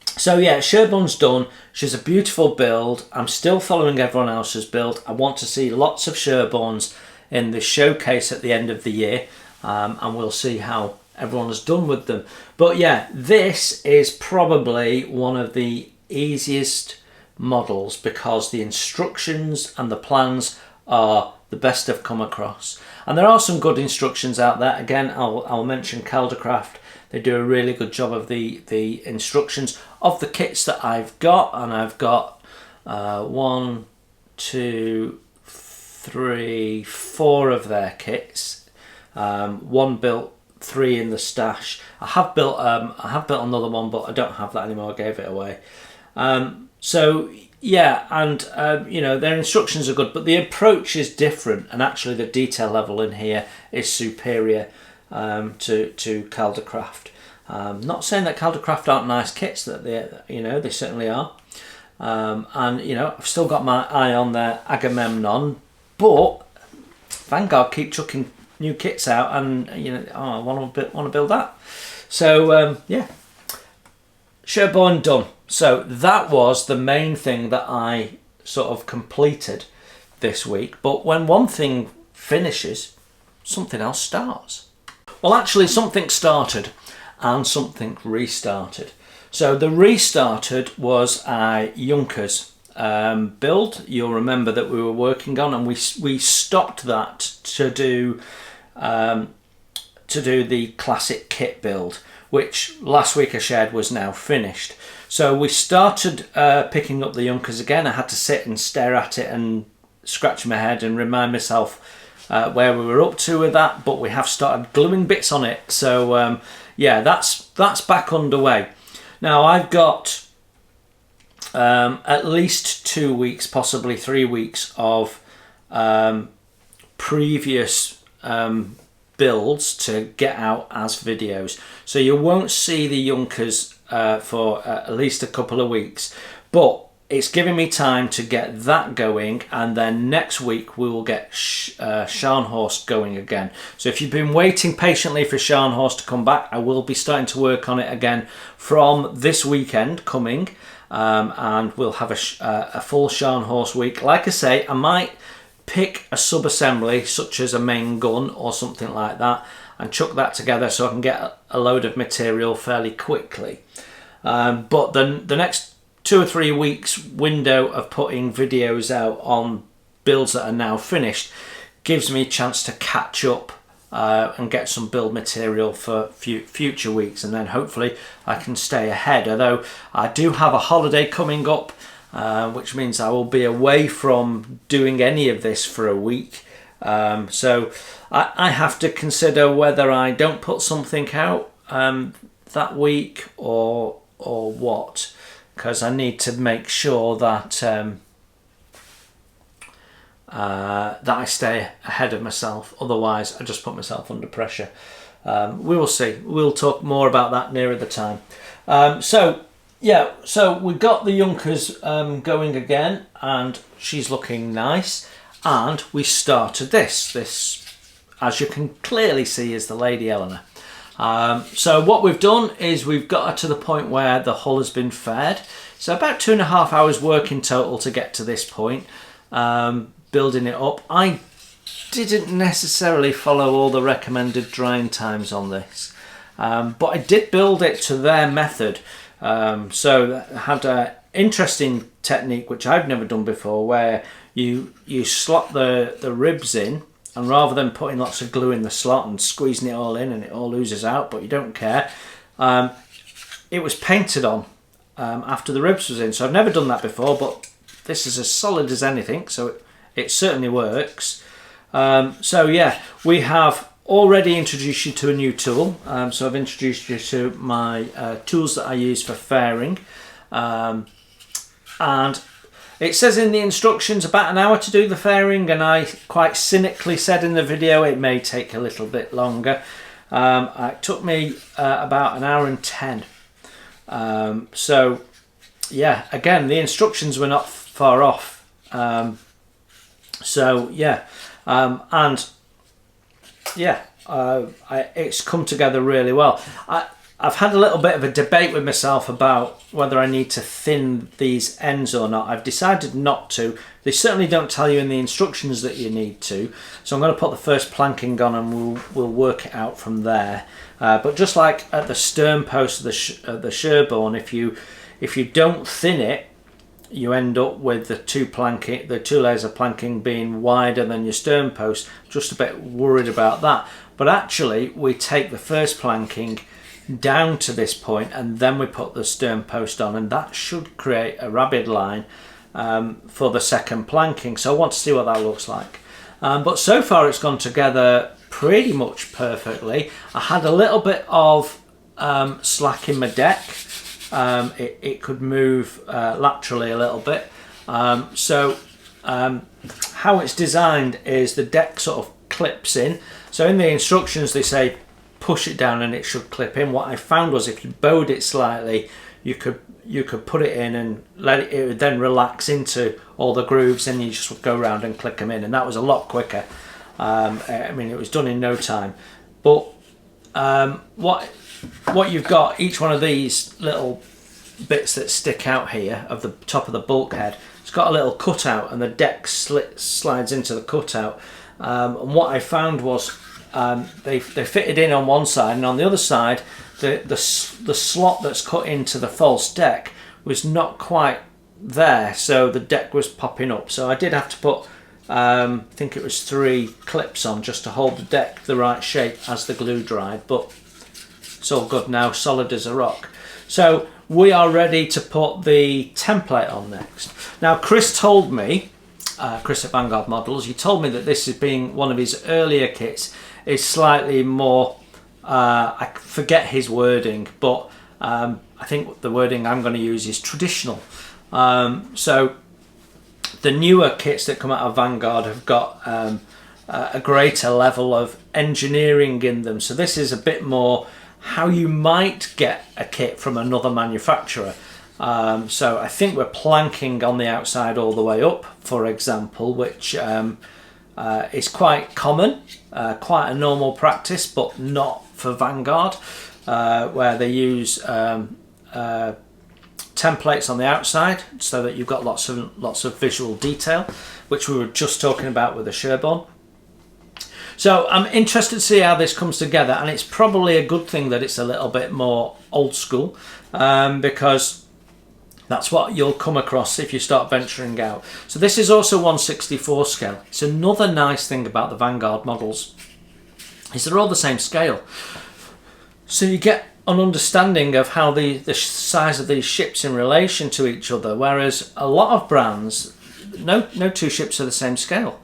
So yeah, Sherborn's done. She's a beautiful build. I'm still following everyone else's build. I want to see lots of Sherborns in the showcase at the end of the year, and we'll see how everyone has done with them. But yeah, this is probably one of the easiest models because the instructions and the plans are the best I've come across. And there are some good instructions out there. Again, I'll mention Caldercraft. They do a really good job of the instructions of the kits that I've got, and I've got 1, 2, 3, 4 of their kits. 1 built, 3 in the stash. I have built another one, but I don't have that anymore. I gave it away. So yeah, and you know, their instructions are good, but the approach is different, and actually the detail level in here is superior to Caldercraft. Not saying that Caldercraft aren't nice kits, that they certainly are. And you know, I've still got my eye on their Agamemnon, but Vanguard keep chucking new kits out, and you know, I want to build that. So yeah, Sherborn done. So that was the main thing that I sort of completed this week. But when one thing finishes, something else starts. Well, actually, something started and something restarted. So the restarted was a Junkers build. You'll remember that we were working on, and we stopped that to do the classic kit build, which last week I shared was now finished. So we started picking up the Junkers again. I had to sit and stare at it and scratch my head and remind myself where we were up to with that, but we have started gluing bits on it. So yeah, that's back underway. Now I've got at least 2 weeks, possibly 3 weeks of previous builds to get out as videos. So you won't see the Junkers for at least a couple of weeks, but it's giving me time to get that going, and then next week we will get Scharnhorst going again. So if you've been waiting patiently for Scharnhorst to come back, I will be starting to work on it again from this weekend coming, and we'll have a full Scharnhorst week. Like I say, I might pick a sub-assembly such as a main gun or something like that and chuck that together so I can get a load of material fairly quickly. But the next 2 or 3 weeks window of putting videos out on builds that are now finished gives me a chance to catch up and get some build material for future weeks, and then hopefully I can stay ahead. Although I do have a holiday coming up, which means I will be away from doing any of this for a week. So I have to consider whether I don't put something out that week or what, because I need to make sure that that I stay ahead of myself. Otherwise, I just put myself under pressure. We will see. We'll talk more about that nearer the time. So yeah, so we got the Junkers going again, and she's looking nice. And we started this. This, as you can clearly see, is the Lady Eleanor. So what we've done is we've got her to the point where the hull has been faired. So about 2.5 hours work in total to get to this point, building it up. I didn't necessarily follow all the recommended drying times on this, but I did build it to their method. So I had an interesting technique which I've never done before, where you slot the ribs in, and rather than putting lots of glue in the slot and squeezing it all in and it all oozes out, but you don't care, it was painted on after the ribs was in. So I've never done that before, but this is as solid as anything, so it certainly works. So yeah, we have already introduced you to a new tool. So I've introduced you to my tools that I use for fairing, and it says in the instructions about an hour to do the fairing, and I quite cynically said in the video it may take a little bit longer. It took me about 1 hour and 10. So yeah, again, the instructions were not far off. So yeah, and yeah, it's come together really well. I've had a little bit of a debate with myself about whether I need to thin these ends or not. I've decided not to. They certainly don't tell you in the instructions that you need to. So I'm going to put the first planking on, and we'll work it out from there. But just like at the stern post of the Sherborn, if you don't thin it, you end up with the two layers of planking being wider than your stern post. Just a bit worried about that. But actually, we take the first planking down to this point, and then we put the stern post on, and that should create a rabbit line for the second planking. So I want to see what that looks like. But so far it's gone together pretty much perfectly. I had a little bit of slack in my deck. It could move laterally a little bit, How it's designed is the deck sort of clips in. So in the instructions they say push it down and it should clip in. What I found was if you bowed it slightly, you could put it in and it would then relax into all the grooves, and you just would go around and click them in, and that was a lot quicker. I mean, it was done in no time. But what you've got, each one of these little bits that stick out here of the top of the bulkhead, it's got a little cutout, and the deck slides into the cutout. And what I found was they fitted in on one side, and on the other side the slot that's cut into the false deck was not quite there, so the deck was popping up. So I did have to put I think it was 3 clips on just to hold the deck the right shape as the glue dried, but it's all good now, solid as a rock. So we are ready to put the template on next. Now Chris told me, Chris at Vanguard Models, he told me that this is being one of his earlier kits, is slightly more, I forget his wording, but I think the wording I'm going to use is traditional. So the newer kits that come out of Vanguard have got a greater level of engineering in them. So this is a bit more how you might get a kit from another manufacturer. So I think we're planking on the outside all the way up, for example, which is quite common, quite a normal practice, but not for Vanguard, where they use templates on the outside so that you've got lots of visual detail, which we were just talking about with the Sherborn. So I'm interested to see how this comes together, and it's probably a good thing that it's a little bit more old school, because that's what you'll come across if you start venturing out. So this is also 1/64 scale. It's another nice thing about the Vanguard models is they're all the same scale. So you get an understanding of how the size of these ships in relation to each other, whereas a lot of brands, no 2 ships are the same scale.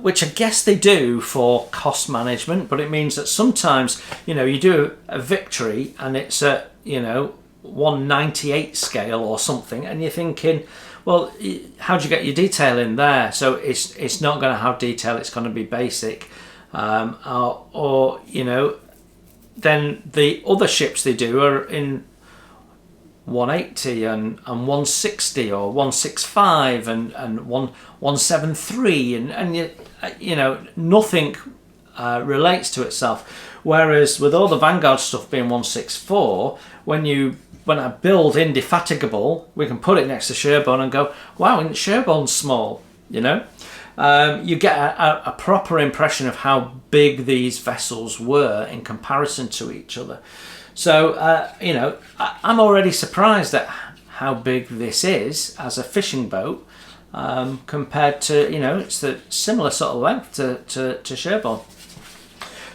Which I guess they do for cost management, but it means that sometimes, you know, you do a Victory and it's at, you know, 1/98 scale or something, and you're thinking, well, how do you get your detail in there? So it's not going to have detail, it's going to be basic, or you know, then the other ships they do are in 180 and 160 or 165 and 173, and you know, nothing relates to itself. Whereas with all the Vanguard stuff being 164, when I build Indefatigable, we can put it next to Sherborn and go, wow, isn't Sherborn small? You know, you get a proper impression of how big these vessels were in comparison to each other. So, you know, I'm already surprised at how big this is as a fishing boat, compared to, you know, it's the similar sort of length to Sherborn.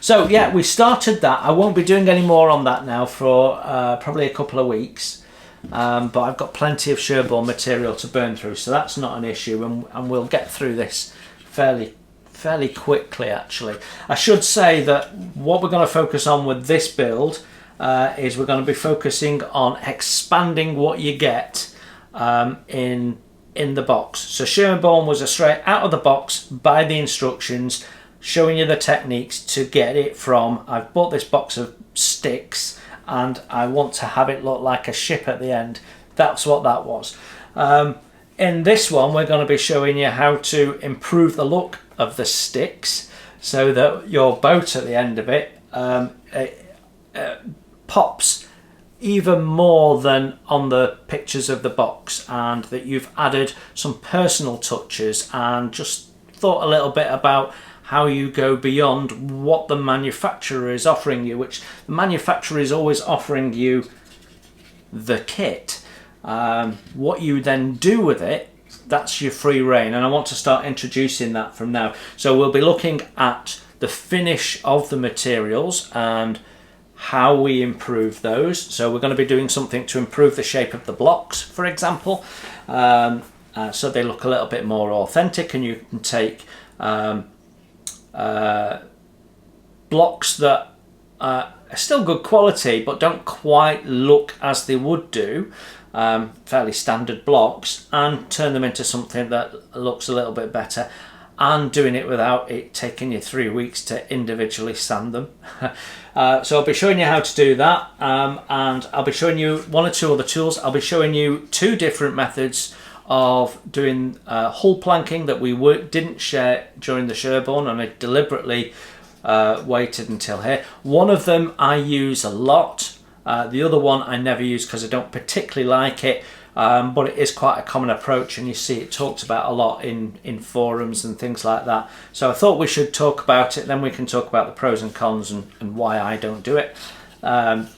So, yeah, we started that. I won't be doing any more on that now for probably a couple of weeks. But I've got plenty of Sherborn material to burn through, so that's not an issue, and we'll get through this fairly quickly, actually. I should say that what we're going to focus on with this build is we're going to be focusing on expanding what you get in the box. So Sherborn was a straight out of the box, by the instructions, showing you the techniques to get it from, I've bought this box of sticks and I want to have it look like a ship at the end. That's what that was. In this one, we're going to be showing you how to improve the look of the sticks so that your boat at the end of it, pops even more than on the pictures of the box, and that you've added some personal touches and just thought a little bit about how you go beyond what the manufacturer is offering you, which the manufacturer is always offering you the kit. What you then do with it, that's your free reign, and I want to start introducing that from now. So we'll be looking at the finish of the materials and how we improve those. So we're going to be doing something to improve the shape of the blocks, for example, so they look a little bit more authentic, and you can take blocks that are still good quality but don't quite look as they would do fairly standard blocks and turn them into something that looks a little bit better, and doing it without it taking you 3 weeks to individually sand them. So I'll be showing you how to do that, and I'll be showing you 1 or 2 other tools. I'll be showing you 2 different methods of doing hull planking that we didn't share during the Sherborn, and I deliberately waited until here. One of them I use a lot, the other one I never use because I don't particularly like it, but it is quite a common approach, and you see it talked about a lot in forums and things like that. So I thought we should talk about it, then we can talk about the pros and cons and why I don't do it. And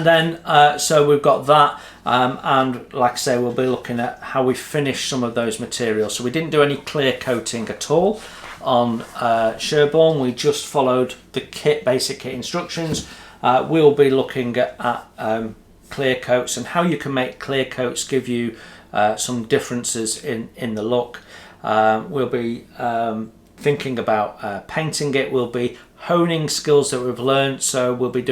then so we've got that, and like I say, we'll be looking at how we finish some of those materials. So we didn't do any clear coating at all on Sherborn, we just followed the basic kit instructions. We'll be looking at clear coats and how you can make clear coats give you some differences in the look. We'll be thinking about painting it. We'll be honing skills that we've learned, so we'll be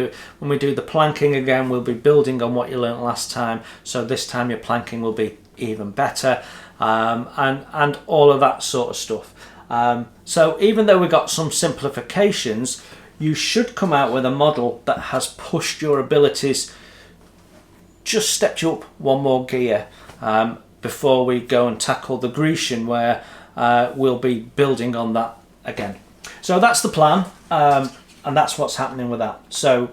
when we do the planking again, we'll be building on what you learned last time, so this time your planking will be even better, and all of that sort of stuff. So even though we got some simplifications, you should come out with a model that has pushed your abilities, just stepped you up 1 more gear, before we go and tackle the Grecian, where we'll be building on that again. So that's the plan, and that's what's happening with that. So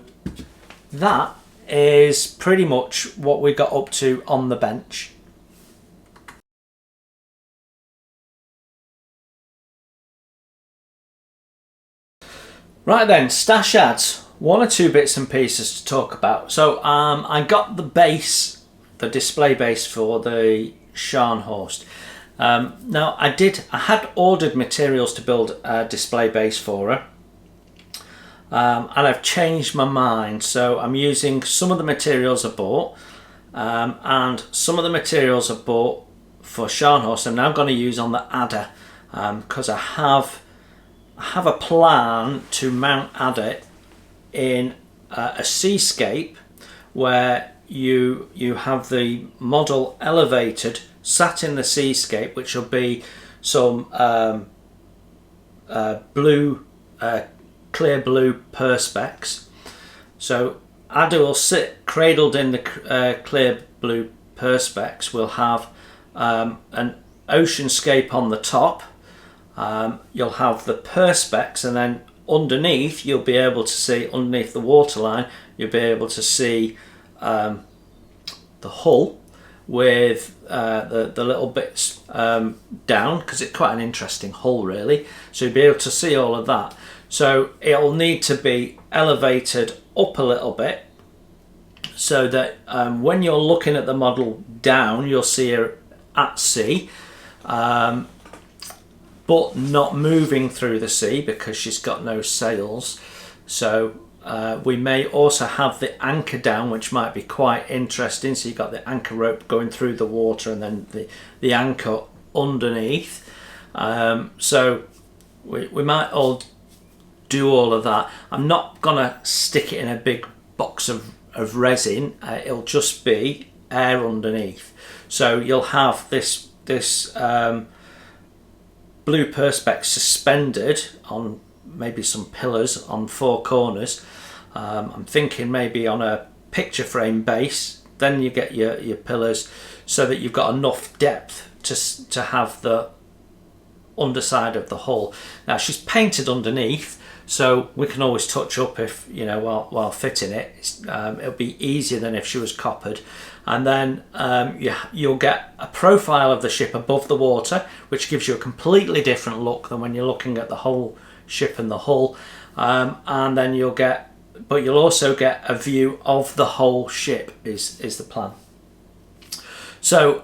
that is pretty much what we got up to on the bench. Right then, stash adds. 1 or 2 bits and pieces to talk about. So I got the base, the display base for the Scharnhorst. Now I had ordered materials to build a display base for her, and I've changed my mind, so I'm using some of the materials I bought, and some of the materials I bought for Scharnhorst I'm now going to use on the Adder, because I have a plan to mount Adder in a seascape where you have the model elevated, sat in the seascape, which will be some clear blue perspex. So Adder will sit cradled in the clear blue perspex. We'll have an oceanscape on the top. You'll have the perspex, and then underneath you'll be able to see, underneath the waterline, you'll be able to see the hull with the little bits down, because it's quite an interesting hull really, so you'll be able to see all of that. So it'll need to be elevated up a little bit, so that when you're looking at the model down, you'll see her at sea, but not moving through the sea because she's got no sails. So we may also have the anchor down, which might be quite interesting. So you've got the anchor rope going through the water, and then the anchor underneath. So we might all do all of that. I'm not gonna stick it in a big box of resin. It'll just be air underneath. So you'll have this blue perspex suspended on maybe some pillars on 4 corners. I'm thinking maybe on a picture frame base, then you get your pillars, so that you've got enough depth to have the underside of the hull. Now she's painted underneath, so we can always touch up if, you know, while fitting it. It'll be easier than if she was coppered. And then you'll get a profile of the ship above the water, which gives you a completely different look than when you're looking at the whole ship and the hull. And then you'll also get a view of the whole ship is the plan. So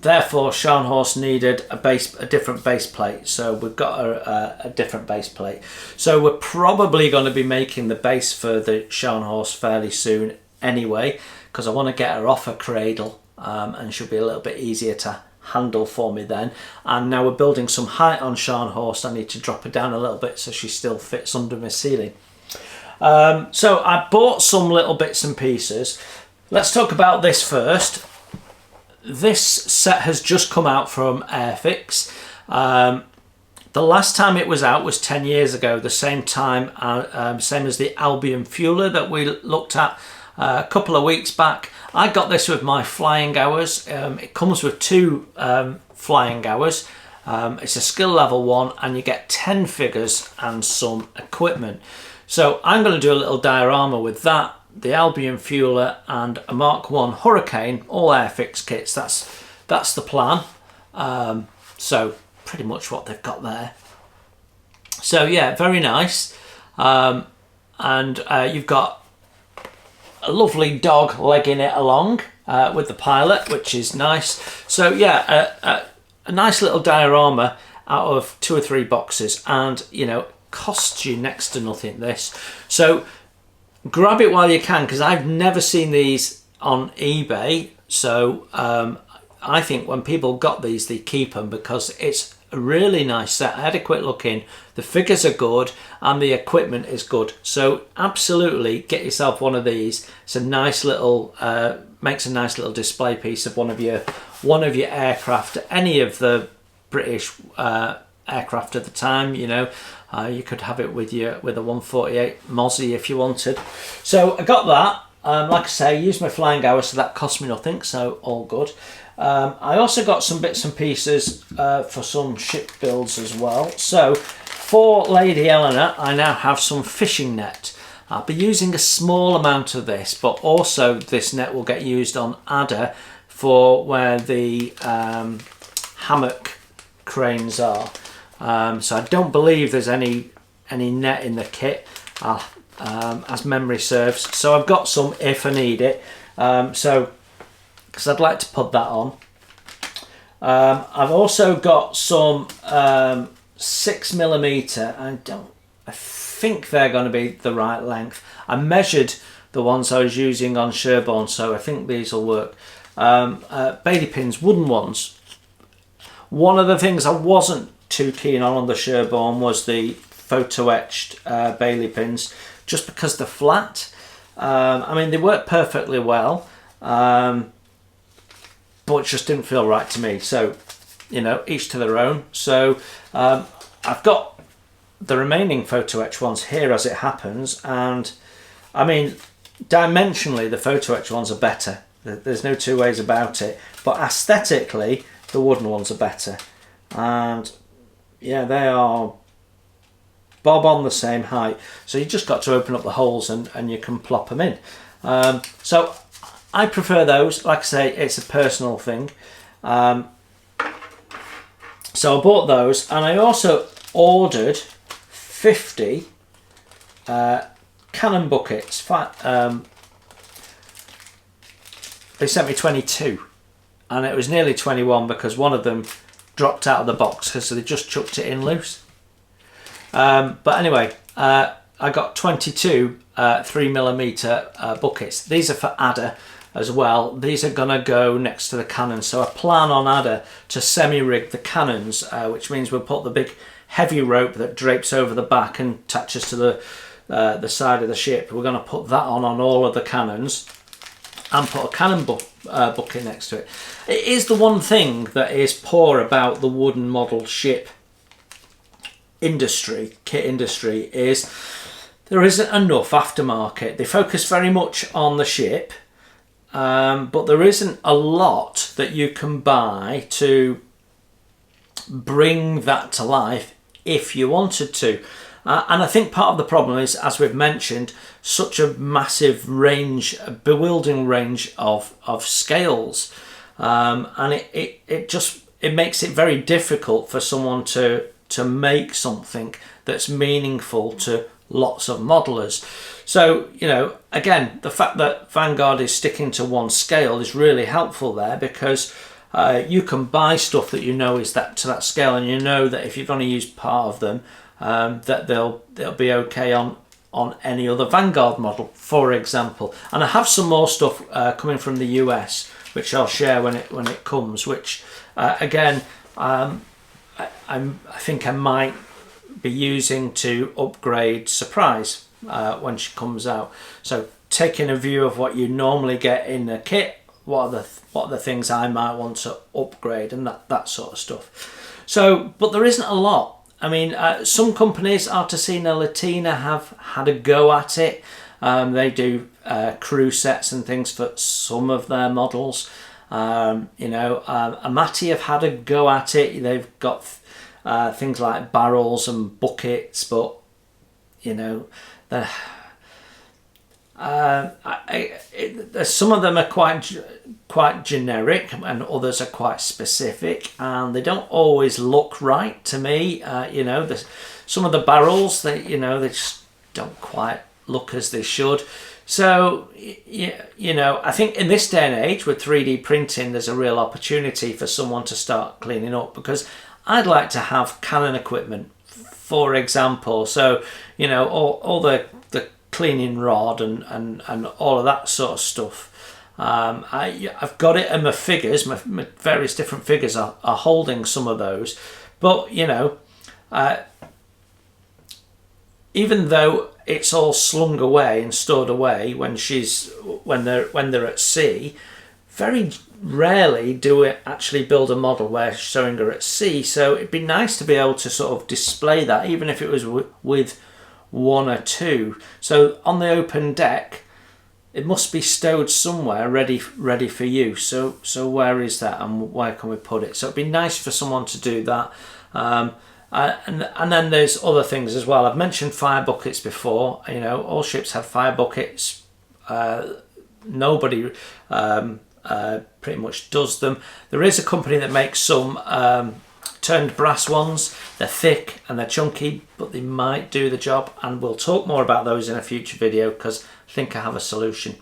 therefore Scharnhorst needed a different base plate, so we've got a different base plate. So we're probably going to be making the base for the Scharnhorst fairly soon anyway, because I want to get her off her cradle, and she'll be a little bit easier to handle for me then. And now we're building some height on Scharnhorst. I need to drop her down a little bit so she still fits under my ceiling. So I bought some little bits and pieces. let's talk about this first. This set has just come out from Airfix. The last time it was out was 10 years ago, the same time, same as the Albion Fueler that we looked at a couple of weeks back. I got this with my flying hours. It comes with 2 flying hours. It's a skill level 1 and you get 10 figures and some equipment. So I'm going to do a little diorama with that, the Albion Fueler and a Mark 1 Hurricane, all Airfix kits. That's the plan. So pretty much what they've got there. So yeah, very nice. And you've got a lovely dog legging it along with the pilot, which is nice. So yeah, a nice little diorama out of 2 or 3 boxes, and you know, costs you next to nothing, this. So grab it while you can, because I've never seen these on eBay. So I think when people got these, they keep them because it's a really nice set. I had a quick look in. The figures are good and the equipment is good. So absolutely get yourself one of these. It's a nice little, makes a nice little display piece of one of your aircraft, any of the British aircraft at the time. You know, you could have it with a 148 Mozzie if you wanted. So I got that. Like I say, I used my flying hours, so that cost me nothing, so all good. I also got some bits and pieces for some ship builds as well. So for Lady Eleanor, I now have some fishing net. I'll be using a small amount of this, but also this net will get used on Ada for where the hammock cranes are. So I don't believe there's any net in the kit, as memory serves. So I've got some if I need it. Because I'd like to put that on. I've also got some 6mm. I think they're going to be the right length. I measured the ones I was using on Sherborn, so I think these will work. Bailey pins, wooden ones. One of the things I wasn't too keen on the Sherborn was the photo etched Bailey pins, just because they're flat. I mean, they work perfectly well. But it just didn't feel right to me. So, you know, each to their own. So I've got the remaining photo etch ones here as it happens, and I mean, dimensionally the photo etch ones are better. There's no 2 ways about it. But aesthetically, the wooden ones are better. And yeah, they are bob on the same height. So you just got to open up the holes and you can plop them in. So I prefer those. Like I say, it's a personal thing. So I bought those, and I also ordered 50 cannon buckets. They sent me 22, and it was nearly 21 because one of them dropped out of the box because they just chucked it in loose. But anyway, I got 22 3mm buckets. These are for Ada as well. These are gonna go next to the cannons, so I plan on Ada to semi-rig the cannons, which means we'll put the big heavy rope that drapes over the back and attaches to the side of the ship. We're going to put that on all of the cannons and put a cannon bucket next to it. It is the one thing that is poor about the wooden model ship industry, kit industry, is there isn't enough aftermarket. They focus very much on the ship, but there isn't a lot that you can buy to bring that to life if you wanted to. And I think part of the problem is, as we've mentioned, such a massive range, a bewildering range of scales, and it makes it very difficult for someone to make something that's meaningful to lots of modelers. So, you know, again, the fact that Vanguard is sticking to one scale is really helpful there, because you can buy stuff that you know is to that scale, and you know that if you've only used part of them, that they'll be okay on any other Vanguard model, for example. And I have some more stuff coming from the US, which I'll share when it comes. Which again, I think I might be using to upgrade Surprise when she comes out. So taking a view of what you normally get in a kit, what are the things I might want to upgrade, and that sort of stuff. So, but there isn't a lot. I mean, some companies, Artesina Latina, have had a go at it. They do crew sets and things for some of their models. Amati have had a go at it. They've got things like barrels and buckets, but some of them are quite generic, and others are quite specific, and they don't always look right to me. Some of the barrels, they just don't quite look as they should. So I think in this day and age with 3D printing, there's a real opportunity for someone to start cleaning up, because I'd like to have Canon equipment, for example. So all the cleaning rod and all of that sort of stuff. I've got it, and my figures, my various different figures are holding some of those. But even though it's all slung away and stored away when they're at sea, very rarely do we actually build a model where showing her at sea. So it'd be nice to be able to sort of display that, even if it was with one or two. So on the open deck, it must be stowed somewhere, ready for use. So where is that, and where can we put it? So it'd be nice for someone to do that. And then there's other things as well. I've mentioned fire buckets before. All ships have fire buckets. Nobody pretty much does them. There is a company that makes some turned brass ones. They're thick and they're chunky, but they might do the job, and we'll talk more about those in a future video, because I think I have a solution.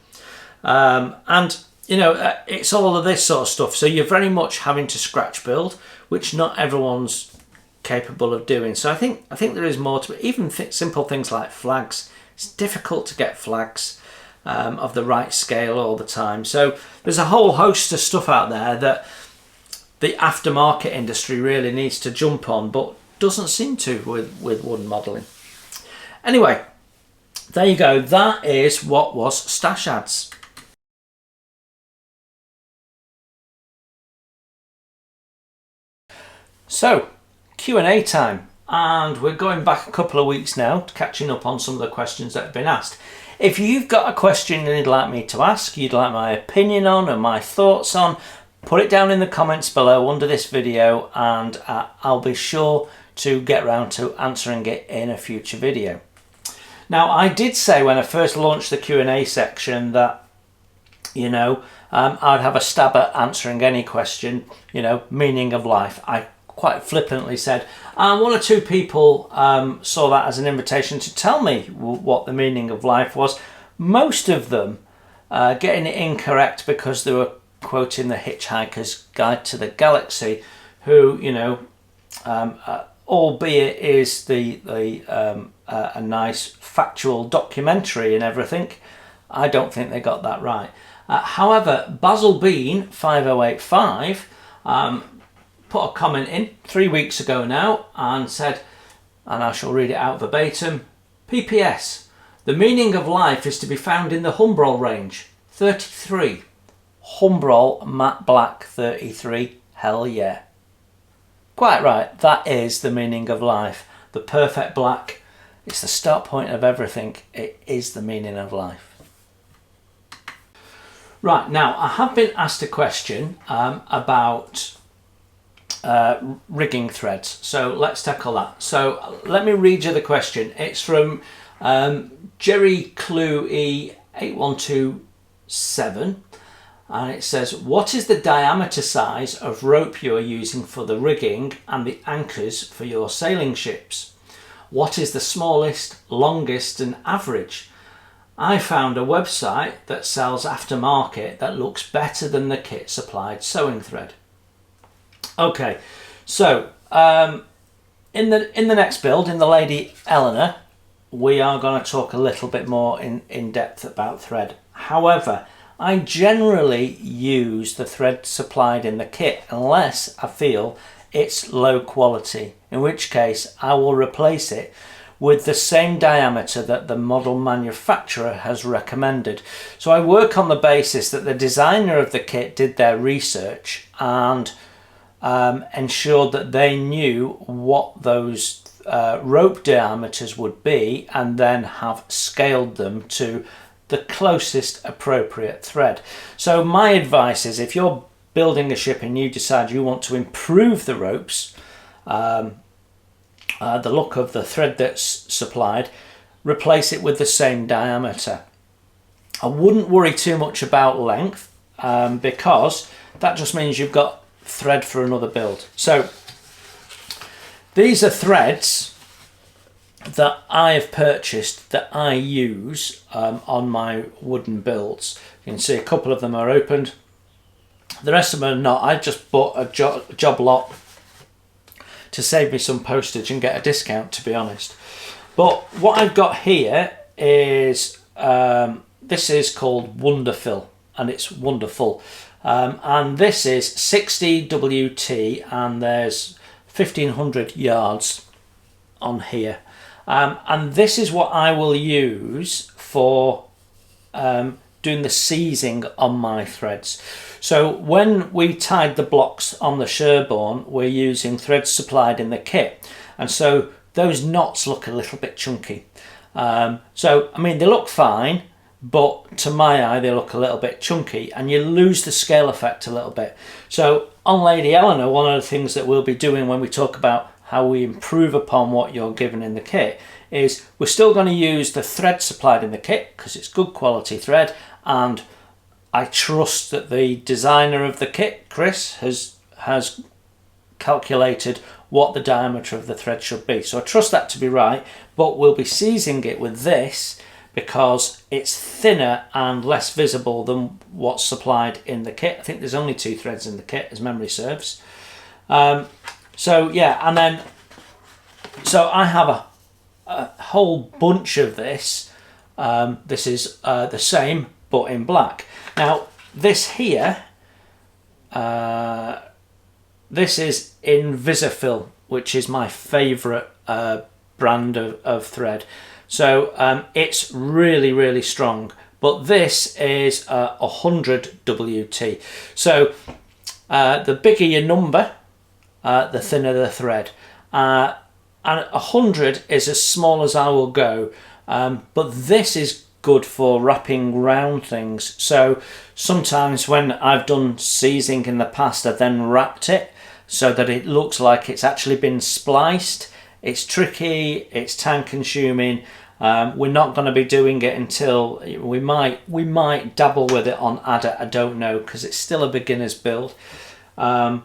It's all of this sort of stuff. So you're very much having to scratch build, which not everyone's capable of doing. So I think there is more to it. Even simple things like flags. It's difficult to get flags of the right scale all the time. So there's a whole host of stuff out there that the aftermarket industry really needs to jump on, but doesn't seem to with wooden modelling. Anyway, there you go. That is what was Stash Ads. So, Q&A time, and we're going back a couple of weeks now, catching up on some of the questions that have been asked. If you've got a question you'd like me to ask, you'd like my opinion on or my thoughts on, put it down in the comments below under this video, and I'll be sure to get round to answering it in a future video. Now, I did say when I first launched the Q&A section that I'd have a stab at answering any question, meaning of life. I quite flippantly said, one or two people saw that as an invitation to tell me what the meaning of life was. Most of them getting it incorrect because they were quoting the Hitchhiker's Guide to the Galaxy, who, albeit is a nice factual documentary and everything, I don't think they got that right. However, Basil Bean 5085 put a comment in 3 weeks ago now and said, and I shall read it out verbatim, PPS, the meaning of life is to be found in the Humbrol range, 33. Humbrol matte black 33, hell yeah. Quite right, that is the meaning of life. The perfect black, it's the start point of everything. It is the meaning of life. Right, now I have been asked a question about rigging threads, so let's tackle that. So let me read you the question. It's from Jerry Clue E 8127, and it says, what is the diameter size of rope you are using for the rigging and the anchors for your sailing ships? What is the smallest, longest and average? I found a website that sells aftermarket that looks better than the kit supplied sewing thread. Okay, so in the next build, in the Lady Eleanor, we are going to talk a little bit more in depth about thread. However, I generally use the thread supplied in the kit unless I feel it's low quality, in which case I will replace it with the same diameter that the model manufacturer has recommended. So I work on the basis that the designer of the kit did their research and ensured that they knew what those rope diameters would be, and then have scaled them to the closest appropriate thread. So my advice is, if you're building a ship and you decide you want to improve the ropes, the look of the thread that's supplied, replace it with the same diameter. I wouldn't worry too much about length, because that just means you've got thread for another build. So these are threads that I have purchased that I use on my wooden builds. You can see a couple of them are opened. The rest of them are not. I just bought a job lot to save me some postage and get a discount, to be honest. But what I've got here is, this is called Wonderfill, and it's wonderful. And this is 60 WT, and there's 1500 yards on here. And this is what I will use for doing the seizing on my threads. So when we tied the blocks on the Sherborn, we're using threads supplied in the kit, and so those knots look a little bit chunky. So I mean, they look fine, but to my eye they look a little bit chunky, and you lose the scale effect a little bit. So on Lady Eleanor, one of the things that we'll be doing when we talk about how we improve upon what you're given in the kit is, we're still going to use the thread supplied in the kit because it's good quality thread, and I trust that the designer of the kit, Chris, has calculated what the diameter of the thread should be. So I trust that to be right, but we'll be seizing it with this because it's thinner and less visible than what's supplied in the kit. I think there's only 2 threads in the kit, as memory serves. So yeah, and then, so I have a whole bunch of this. This is the same, but in black. Now, this here, this is Invisifil, which is my favourite brand of thread. So it's really, really strong. But this is 100 WT. So the bigger your number, the thinner the thread. And 100 is as small as I will go. But this is good for wrapping round things. So sometimes when I've done seizing in the past, I've then wrapped it so that it looks like it's actually been spliced. It's tricky, it's time consuming. We're not going to be doing it until we might dabble with it on adder, I don't know, because it's still a beginner's build. But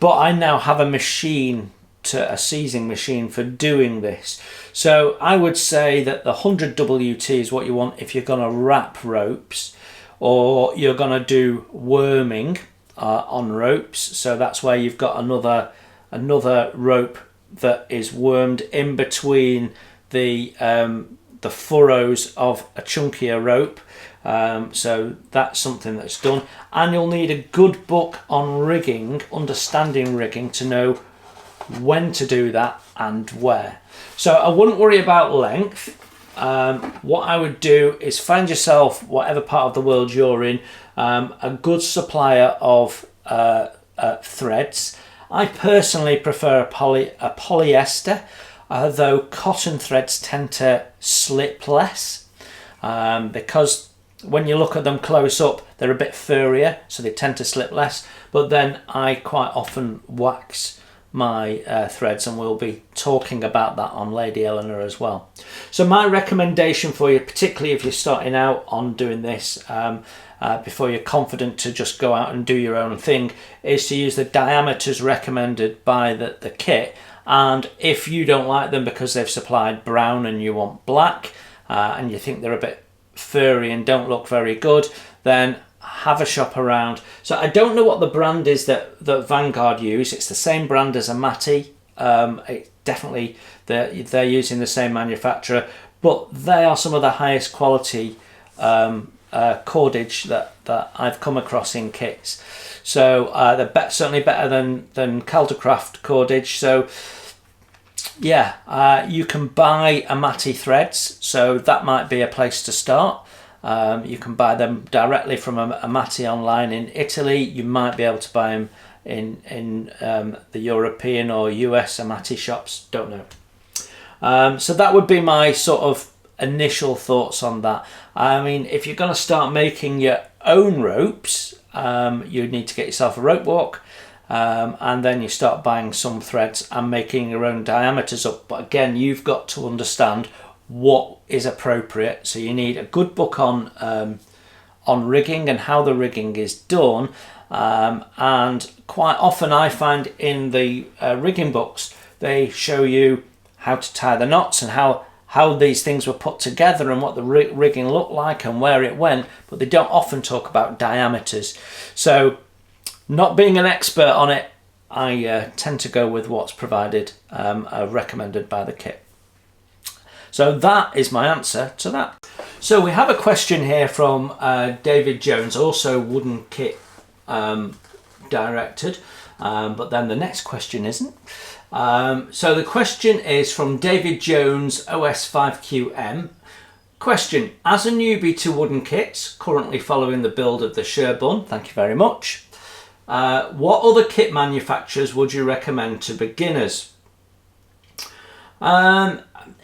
I now have a machine, a seizing machine for doing this. So I would say that the 100 WT is what you want if you're going to wrap ropes, or you're going to do worming on ropes. So that's where you've got another rope that is wormed in between the furrows of a chunkier rope. So that's something that's done, and you'll need a good book on rigging, understanding rigging, to know when to do that and where. So I wouldn't worry about length. What I would do is find yourself, whatever part of the world you're in, a good supplier of threads. I personally prefer a polyester, though cotton threads tend to slip less, because when you look at them close up, they're a bit furrier, so they tend to slip less. But then I quite often wax my threads, and we'll be talking about that on Lady Eleanor as well. So my recommendation for you, particularly if you're starting out on doing this, before you're confident to just go out and do your own thing, is to use the diameters recommended by the kit. And if you don't like them because they've supplied brown and you want black, and you think they're a bit furry and don't look very good, then have a shop around. So I don't know what the brand is that Vanguard use. It's the same brand as a Matty. Definitely they're using the same manufacturer, but they are some of the highest quality cordage that I've come across in kits. So they're certainly better than Caldercraft cordage. So yeah, you can buy Amati threads, so that might be a place to start. You can buy them directly from Amati online in Italy. You might be able to buy them in the European or US Amati shops, don't know. So that would be my sort of initial thoughts on that. I mean, if you're going to start making your own ropes, you need to get yourself a rope walk, and then you start buying some threads and making your own diameters up. But again, you've got to understand what is appropriate. So you need a good book on rigging and how the rigging is done, and quite often I find in the rigging books they show you how to tie the knots and how these things were put together and what the rigging looked like and where it went, but they don't often talk about diameters. So not being an expert on it, I tend to go with what's provided, recommended by the kit. So that is my answer to that. So we have a question here from David Jones, also wooden kit directed, but then the next question isn't. So the question is from David Jones, OS5QM. Question: as a newbie to wooden kits, currently following the build of the Sherborn, thank you very much, what other kit manufacturers would you recommend to beginners?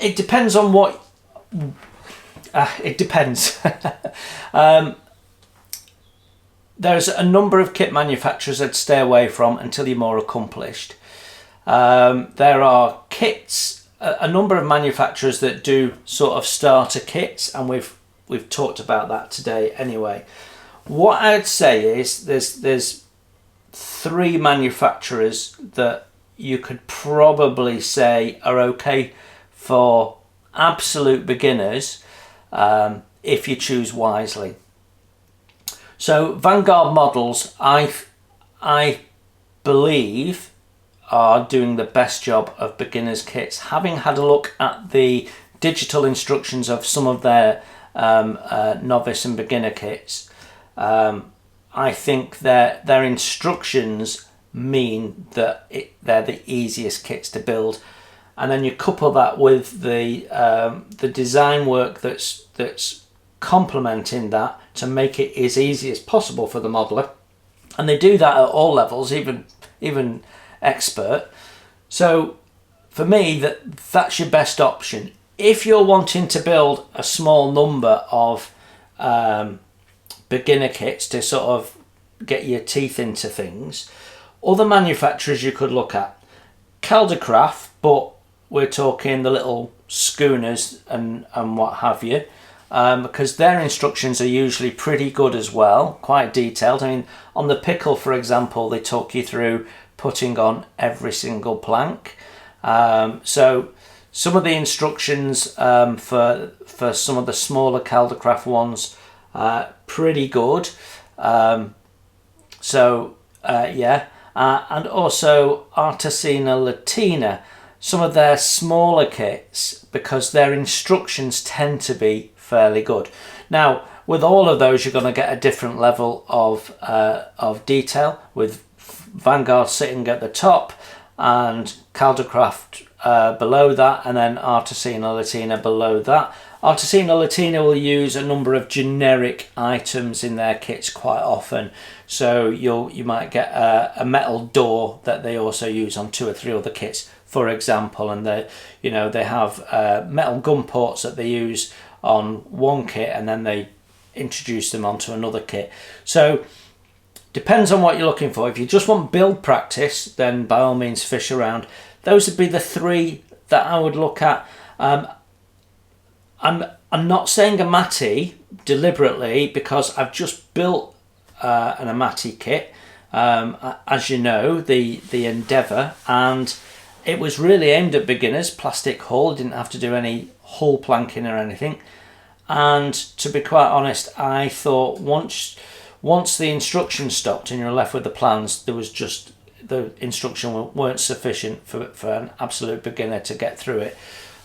It depends on what... it depends. There's a number of kit manufacturers I'd stay away from until you're more accomplished. There are kits, a number of manufacturers that do sort of starter kits, and we've talked about that today anyway. What I'd say is there's 3 manufacturers that you could probably say are okay for absolute beginners, if you choose wisely. So Vanguard models, I believe, are doing the best job of beginners kits. Having had a look at the digital instructions of some of their novice and beginner kits, I think their instructions mean that they're the easiest kits to build. And then you couple that with the design work that's complementing that to make it as easy as possible for the modeler, and they do that at all levels, even expert. So for me, that's your best option. If you're wanting to build a small number of beginner kits to sort of get your teeth into things, other manufacturers you could look at: Caldercraft, but we're talking the little schooners and what have you, because their instructions are usually pretty good as well, quite detailed. I mean, on the Pickle, for example, they talk you through putting on every single plank. So some of the instructions for some of the smaller Caldercraft ones, pretty good. Yeah, and also Artesina Latina. Some of their smaller kits, because their instructions tend to be fairly good. Now, with all of those, you're going to get a different level of detail, with Vanguard sitting at the top and Caldercraft below that, and then Artesina Latina below that. Artesina Latina will use a number of generic items in their kits quite often, so you might get a metal door that they also use on 2 or 3 other kits, for example, and they have metal gun ports that they use on one kit, and then they introduce them onto another kit. So depends on what you're looking for. If you just want build practice, then by all means fish around. Those would be the 3 that I would look at. I'm not saying Amati deliberately, because I've just built an Amati kit, as you know, the Endeavour, and it was really aimed at beginners. Plastic hull, didn't have to do any hull planking or anything. And to be quite honest, I thought once the instructions stopped and you're left with the plans, there was just, the instruction weren't sufficient for an absolute beginner to get through it.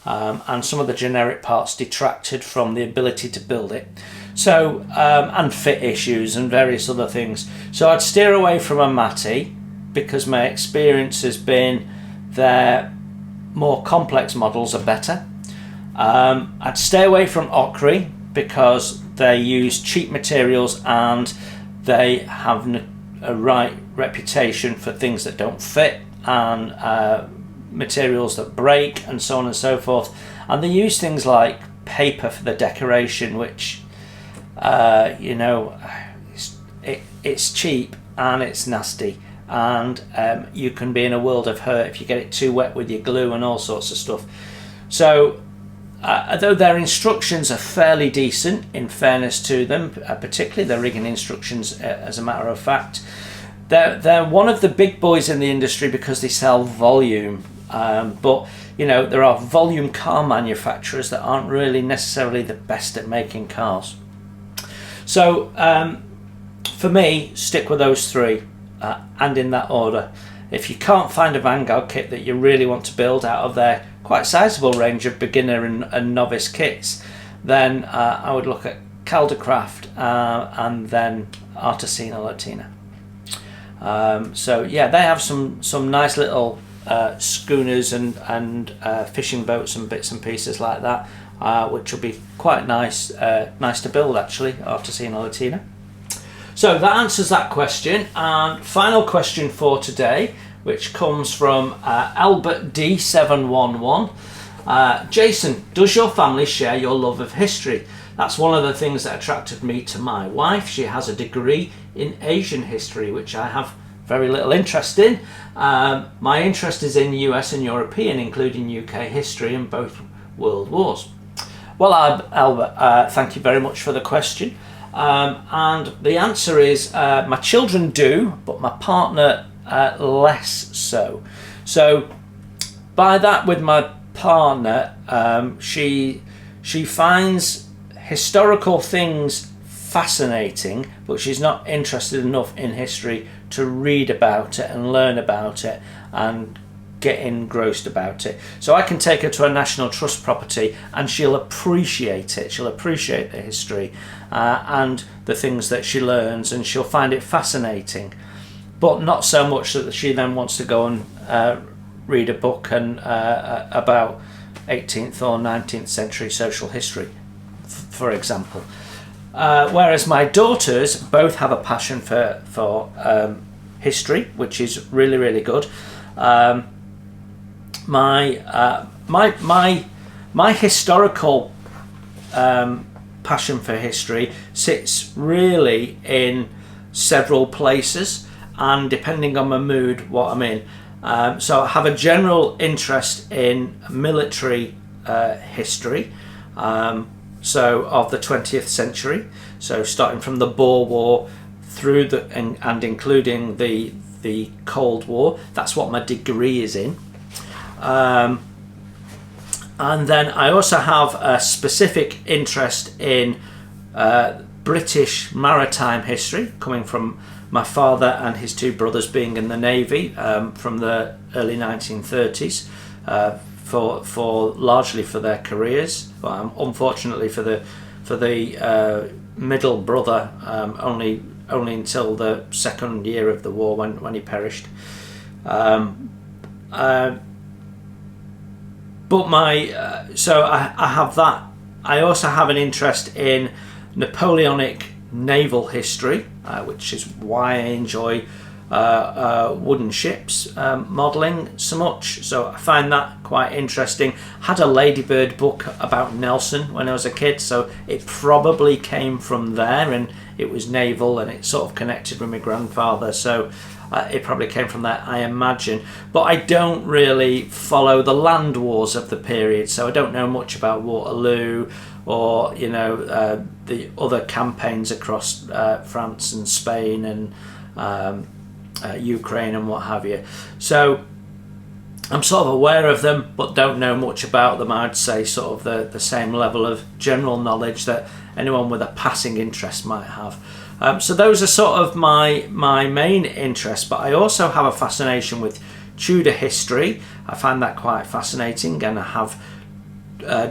And some of the generic parts detracted from the ability to build it. So, and fit issues and various other things. So I'd steer away from Amati, because my experience has been they're more complex models are better. I'd stay away from ochre because they use cheap materials and they have a right reputation for things that don't fit and materials that break and so on and so forth. And they use things like paper for the decoration, which it's cheap and it's nasty, and you can be in a world of hurt if you get it too wet with your glue and all sorts of stuff. So although their instructions are fairly decent, in fairness to them, particularly their rigging instructions, as a matter of fact, they're one of the big boys in the industry because they sell volume. But there are volume car manufacturers that aren't really necessarily the best at making cars. So for me, stick with those three, and in that order. If you can't find a Vanguard kit that you really want to build out of their quite sizable range of beginner and novice kits, then I would look at Caldercraft and then Artesina Latina. So yeah, they have some nice little schooners and fishing boats and bits and pieces like that, which will be quite nice to build, actually, Artesina Latina. So that answers that question. And final question for today, which comes from Albert D711. Jason, does your family share your love of history? That's one of the things that attracted me to my wife. She has a degree in Asian history, which I have very little interest in. My interest is in US and European, including UK history and both world wars. Well, Albert, thank you very much for the question. And the answer is my children do, but my partner less so. So by that, with my partner, she finds historical things fascinating, but she's not interested enough in history to read about it and learn about it and get engrossed about it. So I can take her to a National Trust property and she'll appreciate it. She'll appreciate the history and the things that she learns, and she'll find it fascinating, but not so much that she then wants to go and read a book and about 18th or 19th century social history, for example. Whereas my daughters both have a passion for history, which is really, really good. My historical passion for history sits really in several places, and depending on my mood, what I'm in. So I have a general interest in military history, so of the 20th century. So starting from the Boer War through and including the Cold War. That's what my degree is in. And then I also have a specific interest in British maritime history, coming from my father and his two brothers being in the Navy from the early 1930s, for largely for their careers. Unfortunately for the middle brother, only until the second year of the war when he perished. But so I have that. I also have an interest in Napoleonic naval history, which is why I enjoy wooden ships modelling so much. So I find that quite interesting. Had a Ladybird book about Nelson when I was a kid, so it probably came from there, and it was naval and it sort of connected with my grandfather, so it probably came from there, I imagine. But I don't really follow the land wars of the period, so I don't know much about Waterloo or the other campaigns across France and Spain and Ukraine and what have you. So I'm sort of aware of them, but don't know much about them. I'd say sort of the same level of general knowledge that anyone with a passing interest might have. So those are sort of my main interests, but I also have a fascination with Tudor history. I find that quite fascinating, and I have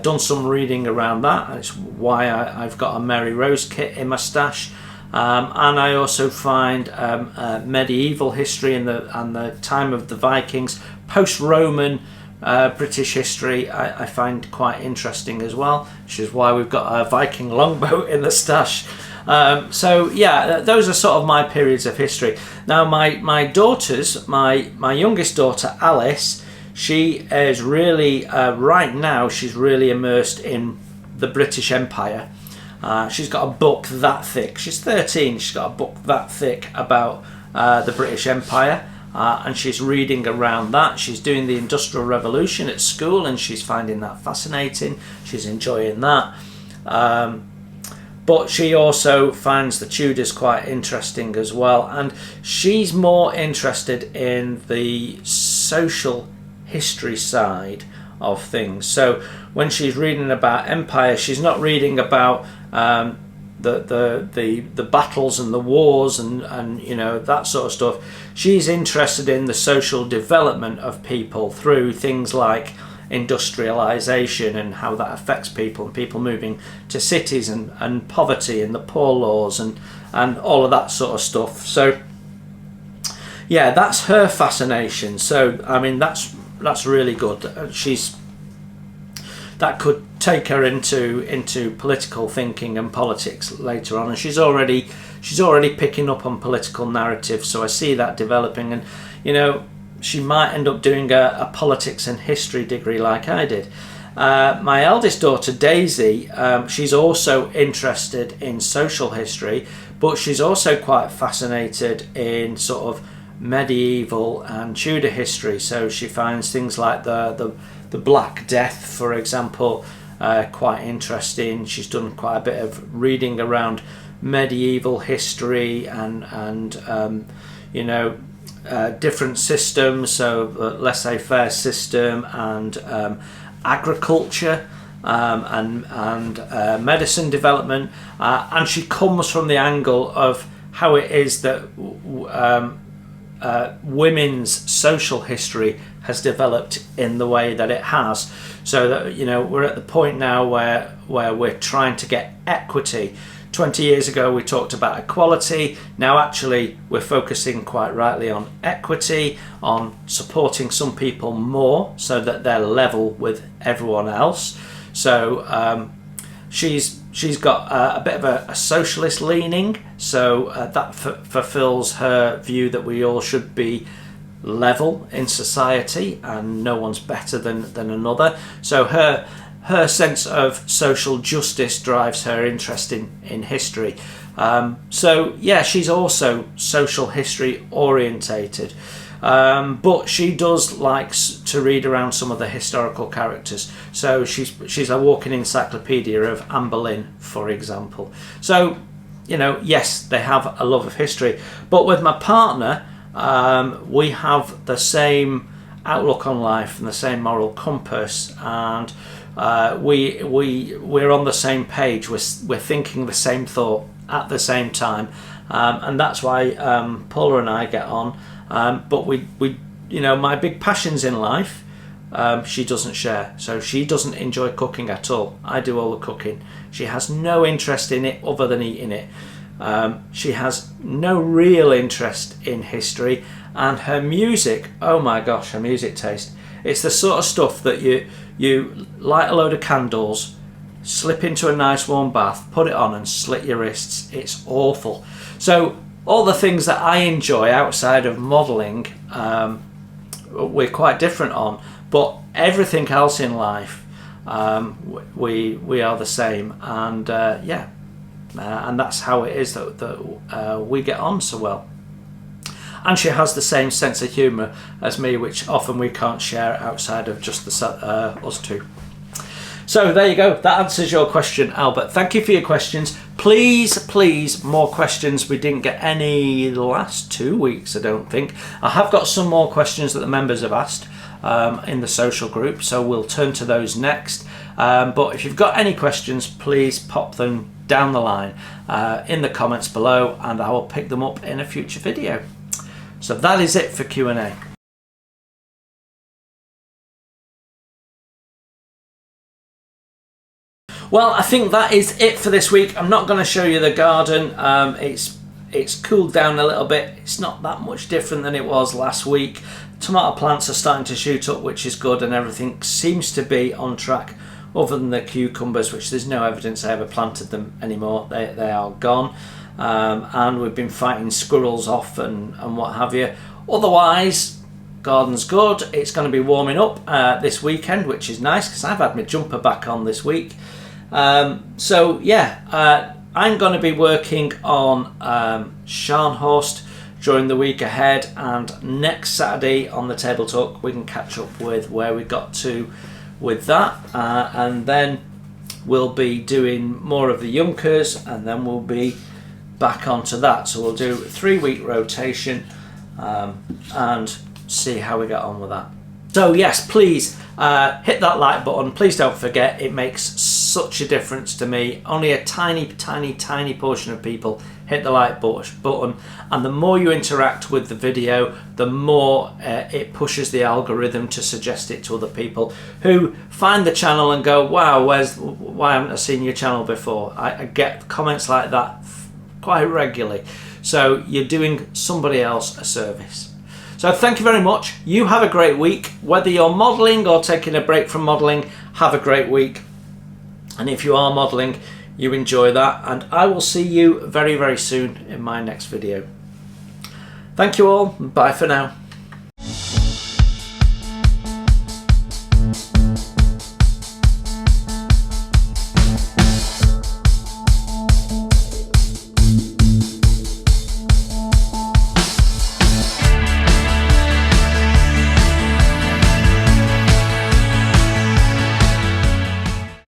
done some reading around that, and it's why I've got a Mary Rose kit in my stash. And I also find medieval history and the time of the Vikings, post-Roman British history I find quite interesting as well, which is why we've got a Viking longboat in the stash. So yeah, those are sort of my periods of history. Now my daughters, my youngest daughter Alice, she is really right now she's really immersed in the British Empire. She's got a book that thick. She's 13. She's got a book that thick about the British Empire, and she's reading around that. She's doing the Industrial Revolution at school, and she's finding that fascinating. She's enjoying that. But she also finds the Tudors quite interesting as well, and she's more interested in the social history side of things. So when she's reading about empire, she's not reading about the battles and the wars and you know, that sort of stuff. She's interested in the social development of people through things like industrialization and how that affects people, and people moving to cities, and poverty and the poor laws and all of that sort of stuff. So yeah, that's her fascination. So I mean, that's really good. That could take her into political thinking and politics later on, and she's already picking up on political narratives. So I see that developing, and you know, she might end up doing a politics and history degree like I did. My eldest daughter Daisy, she's also interested in social history, but she's also quite fascinated in sort of medieval and Tudor history. So she finds things like the Black Death, for example, quite interesting. She's done quite a bit of reading around medieval history and you know, different systems, so the laissez-faire system and agriculture and medicine development, and she comes from the angle of how it is that women's social history has developed in the way that it has. So that, you know, we're at the point now where we're trying to get equity. 20 years ago we talked about equality. Now actually we're focusing quite rightly on equity, on supporting some people more so that they're level with everyone else. So she's got a bit of a socialist leaning, so that fulfills her view that we all should be level in society and no one's better than another. So her sense of social justice drives her interest in history. So yeah, she's also social history orientated, but she does like to read around some of the historical characters. So she's a walking encyclopedia of Anne Boleyn, for example. So, you know, yes, they have a love of history, but with my partner, we have the same outlook on life and the same moral compass, and we're on the same page. We're thinking the same thought at the same time, and that's why Paula and I get on. But we you know, my big passions in life, she doesn't share. So she doesn't enjoy cooking at all. I do all the cooking. She has no interest in it other than eating it. She has no real interest in history, and her music, oh my gosh, her music taste, it's the sort of stuff that you light a load of candles, slip into a nice warm bath, put it on and slit your wrists. It's awful. So all the things that I enjoy outside of modelling, we're quite different on, but everything else in life, we are the same, and yeah, and that's how it is that we get on so well. And she has the same sense of humour as me, which often we can't share outside of just us two. So there you go, that answers your question, Albert. Thank you for your questions. Please, more questions. We didn't get any the last 2 weeks, I don't think. I have got some more questions that the members have asked in the social group, so we'll turn to those next. But if you've got any questions, please pop them down the line in the comments below, and I will pick them up in a future video. So that is it for Q&A. Well, I think that is it for this week. I'm not going to show you the garden. It's cooled down a little bit. It's not that much different than it was last week. tomato plants are starting to shoot up, which is good, and everything seems to be on track, other than the cucumbers, which there's no evidence I ever planted them anymore. They are gone. And we've been fighting squirrels off and what have you. Otherwise, garden's good. It's going to be warming up this weekend, which is nice because I've had my jumper back on this week. So yeah, I'm going to be working on Scharnhorst during the week ahead, and next Saturday on the Table Talk we can catch up with where we got to with that, and then we'll be doing more of the Junkers, and then we'll be back onto that. So we'll do a 3-week rotation and see how we get on with that. So yes, please hit that like button. Please don't forget, it makes such a difference to me. Only a tiny portion of people hit the like button, and the more you interact with the video, the more it pushes the algorithm to suggest it to other people who find the channel and go, wow, why haven't I seen your channel before? I get comments like that quite regularly. So you're doing somebody else a service. So thank you very much. You have a great week. Whether you're modelling or taking a break from modelling, have a great week. And if you are modelling, you enjoy that. And I will see you very, very soon in my next video. Thank you all. Bye for now.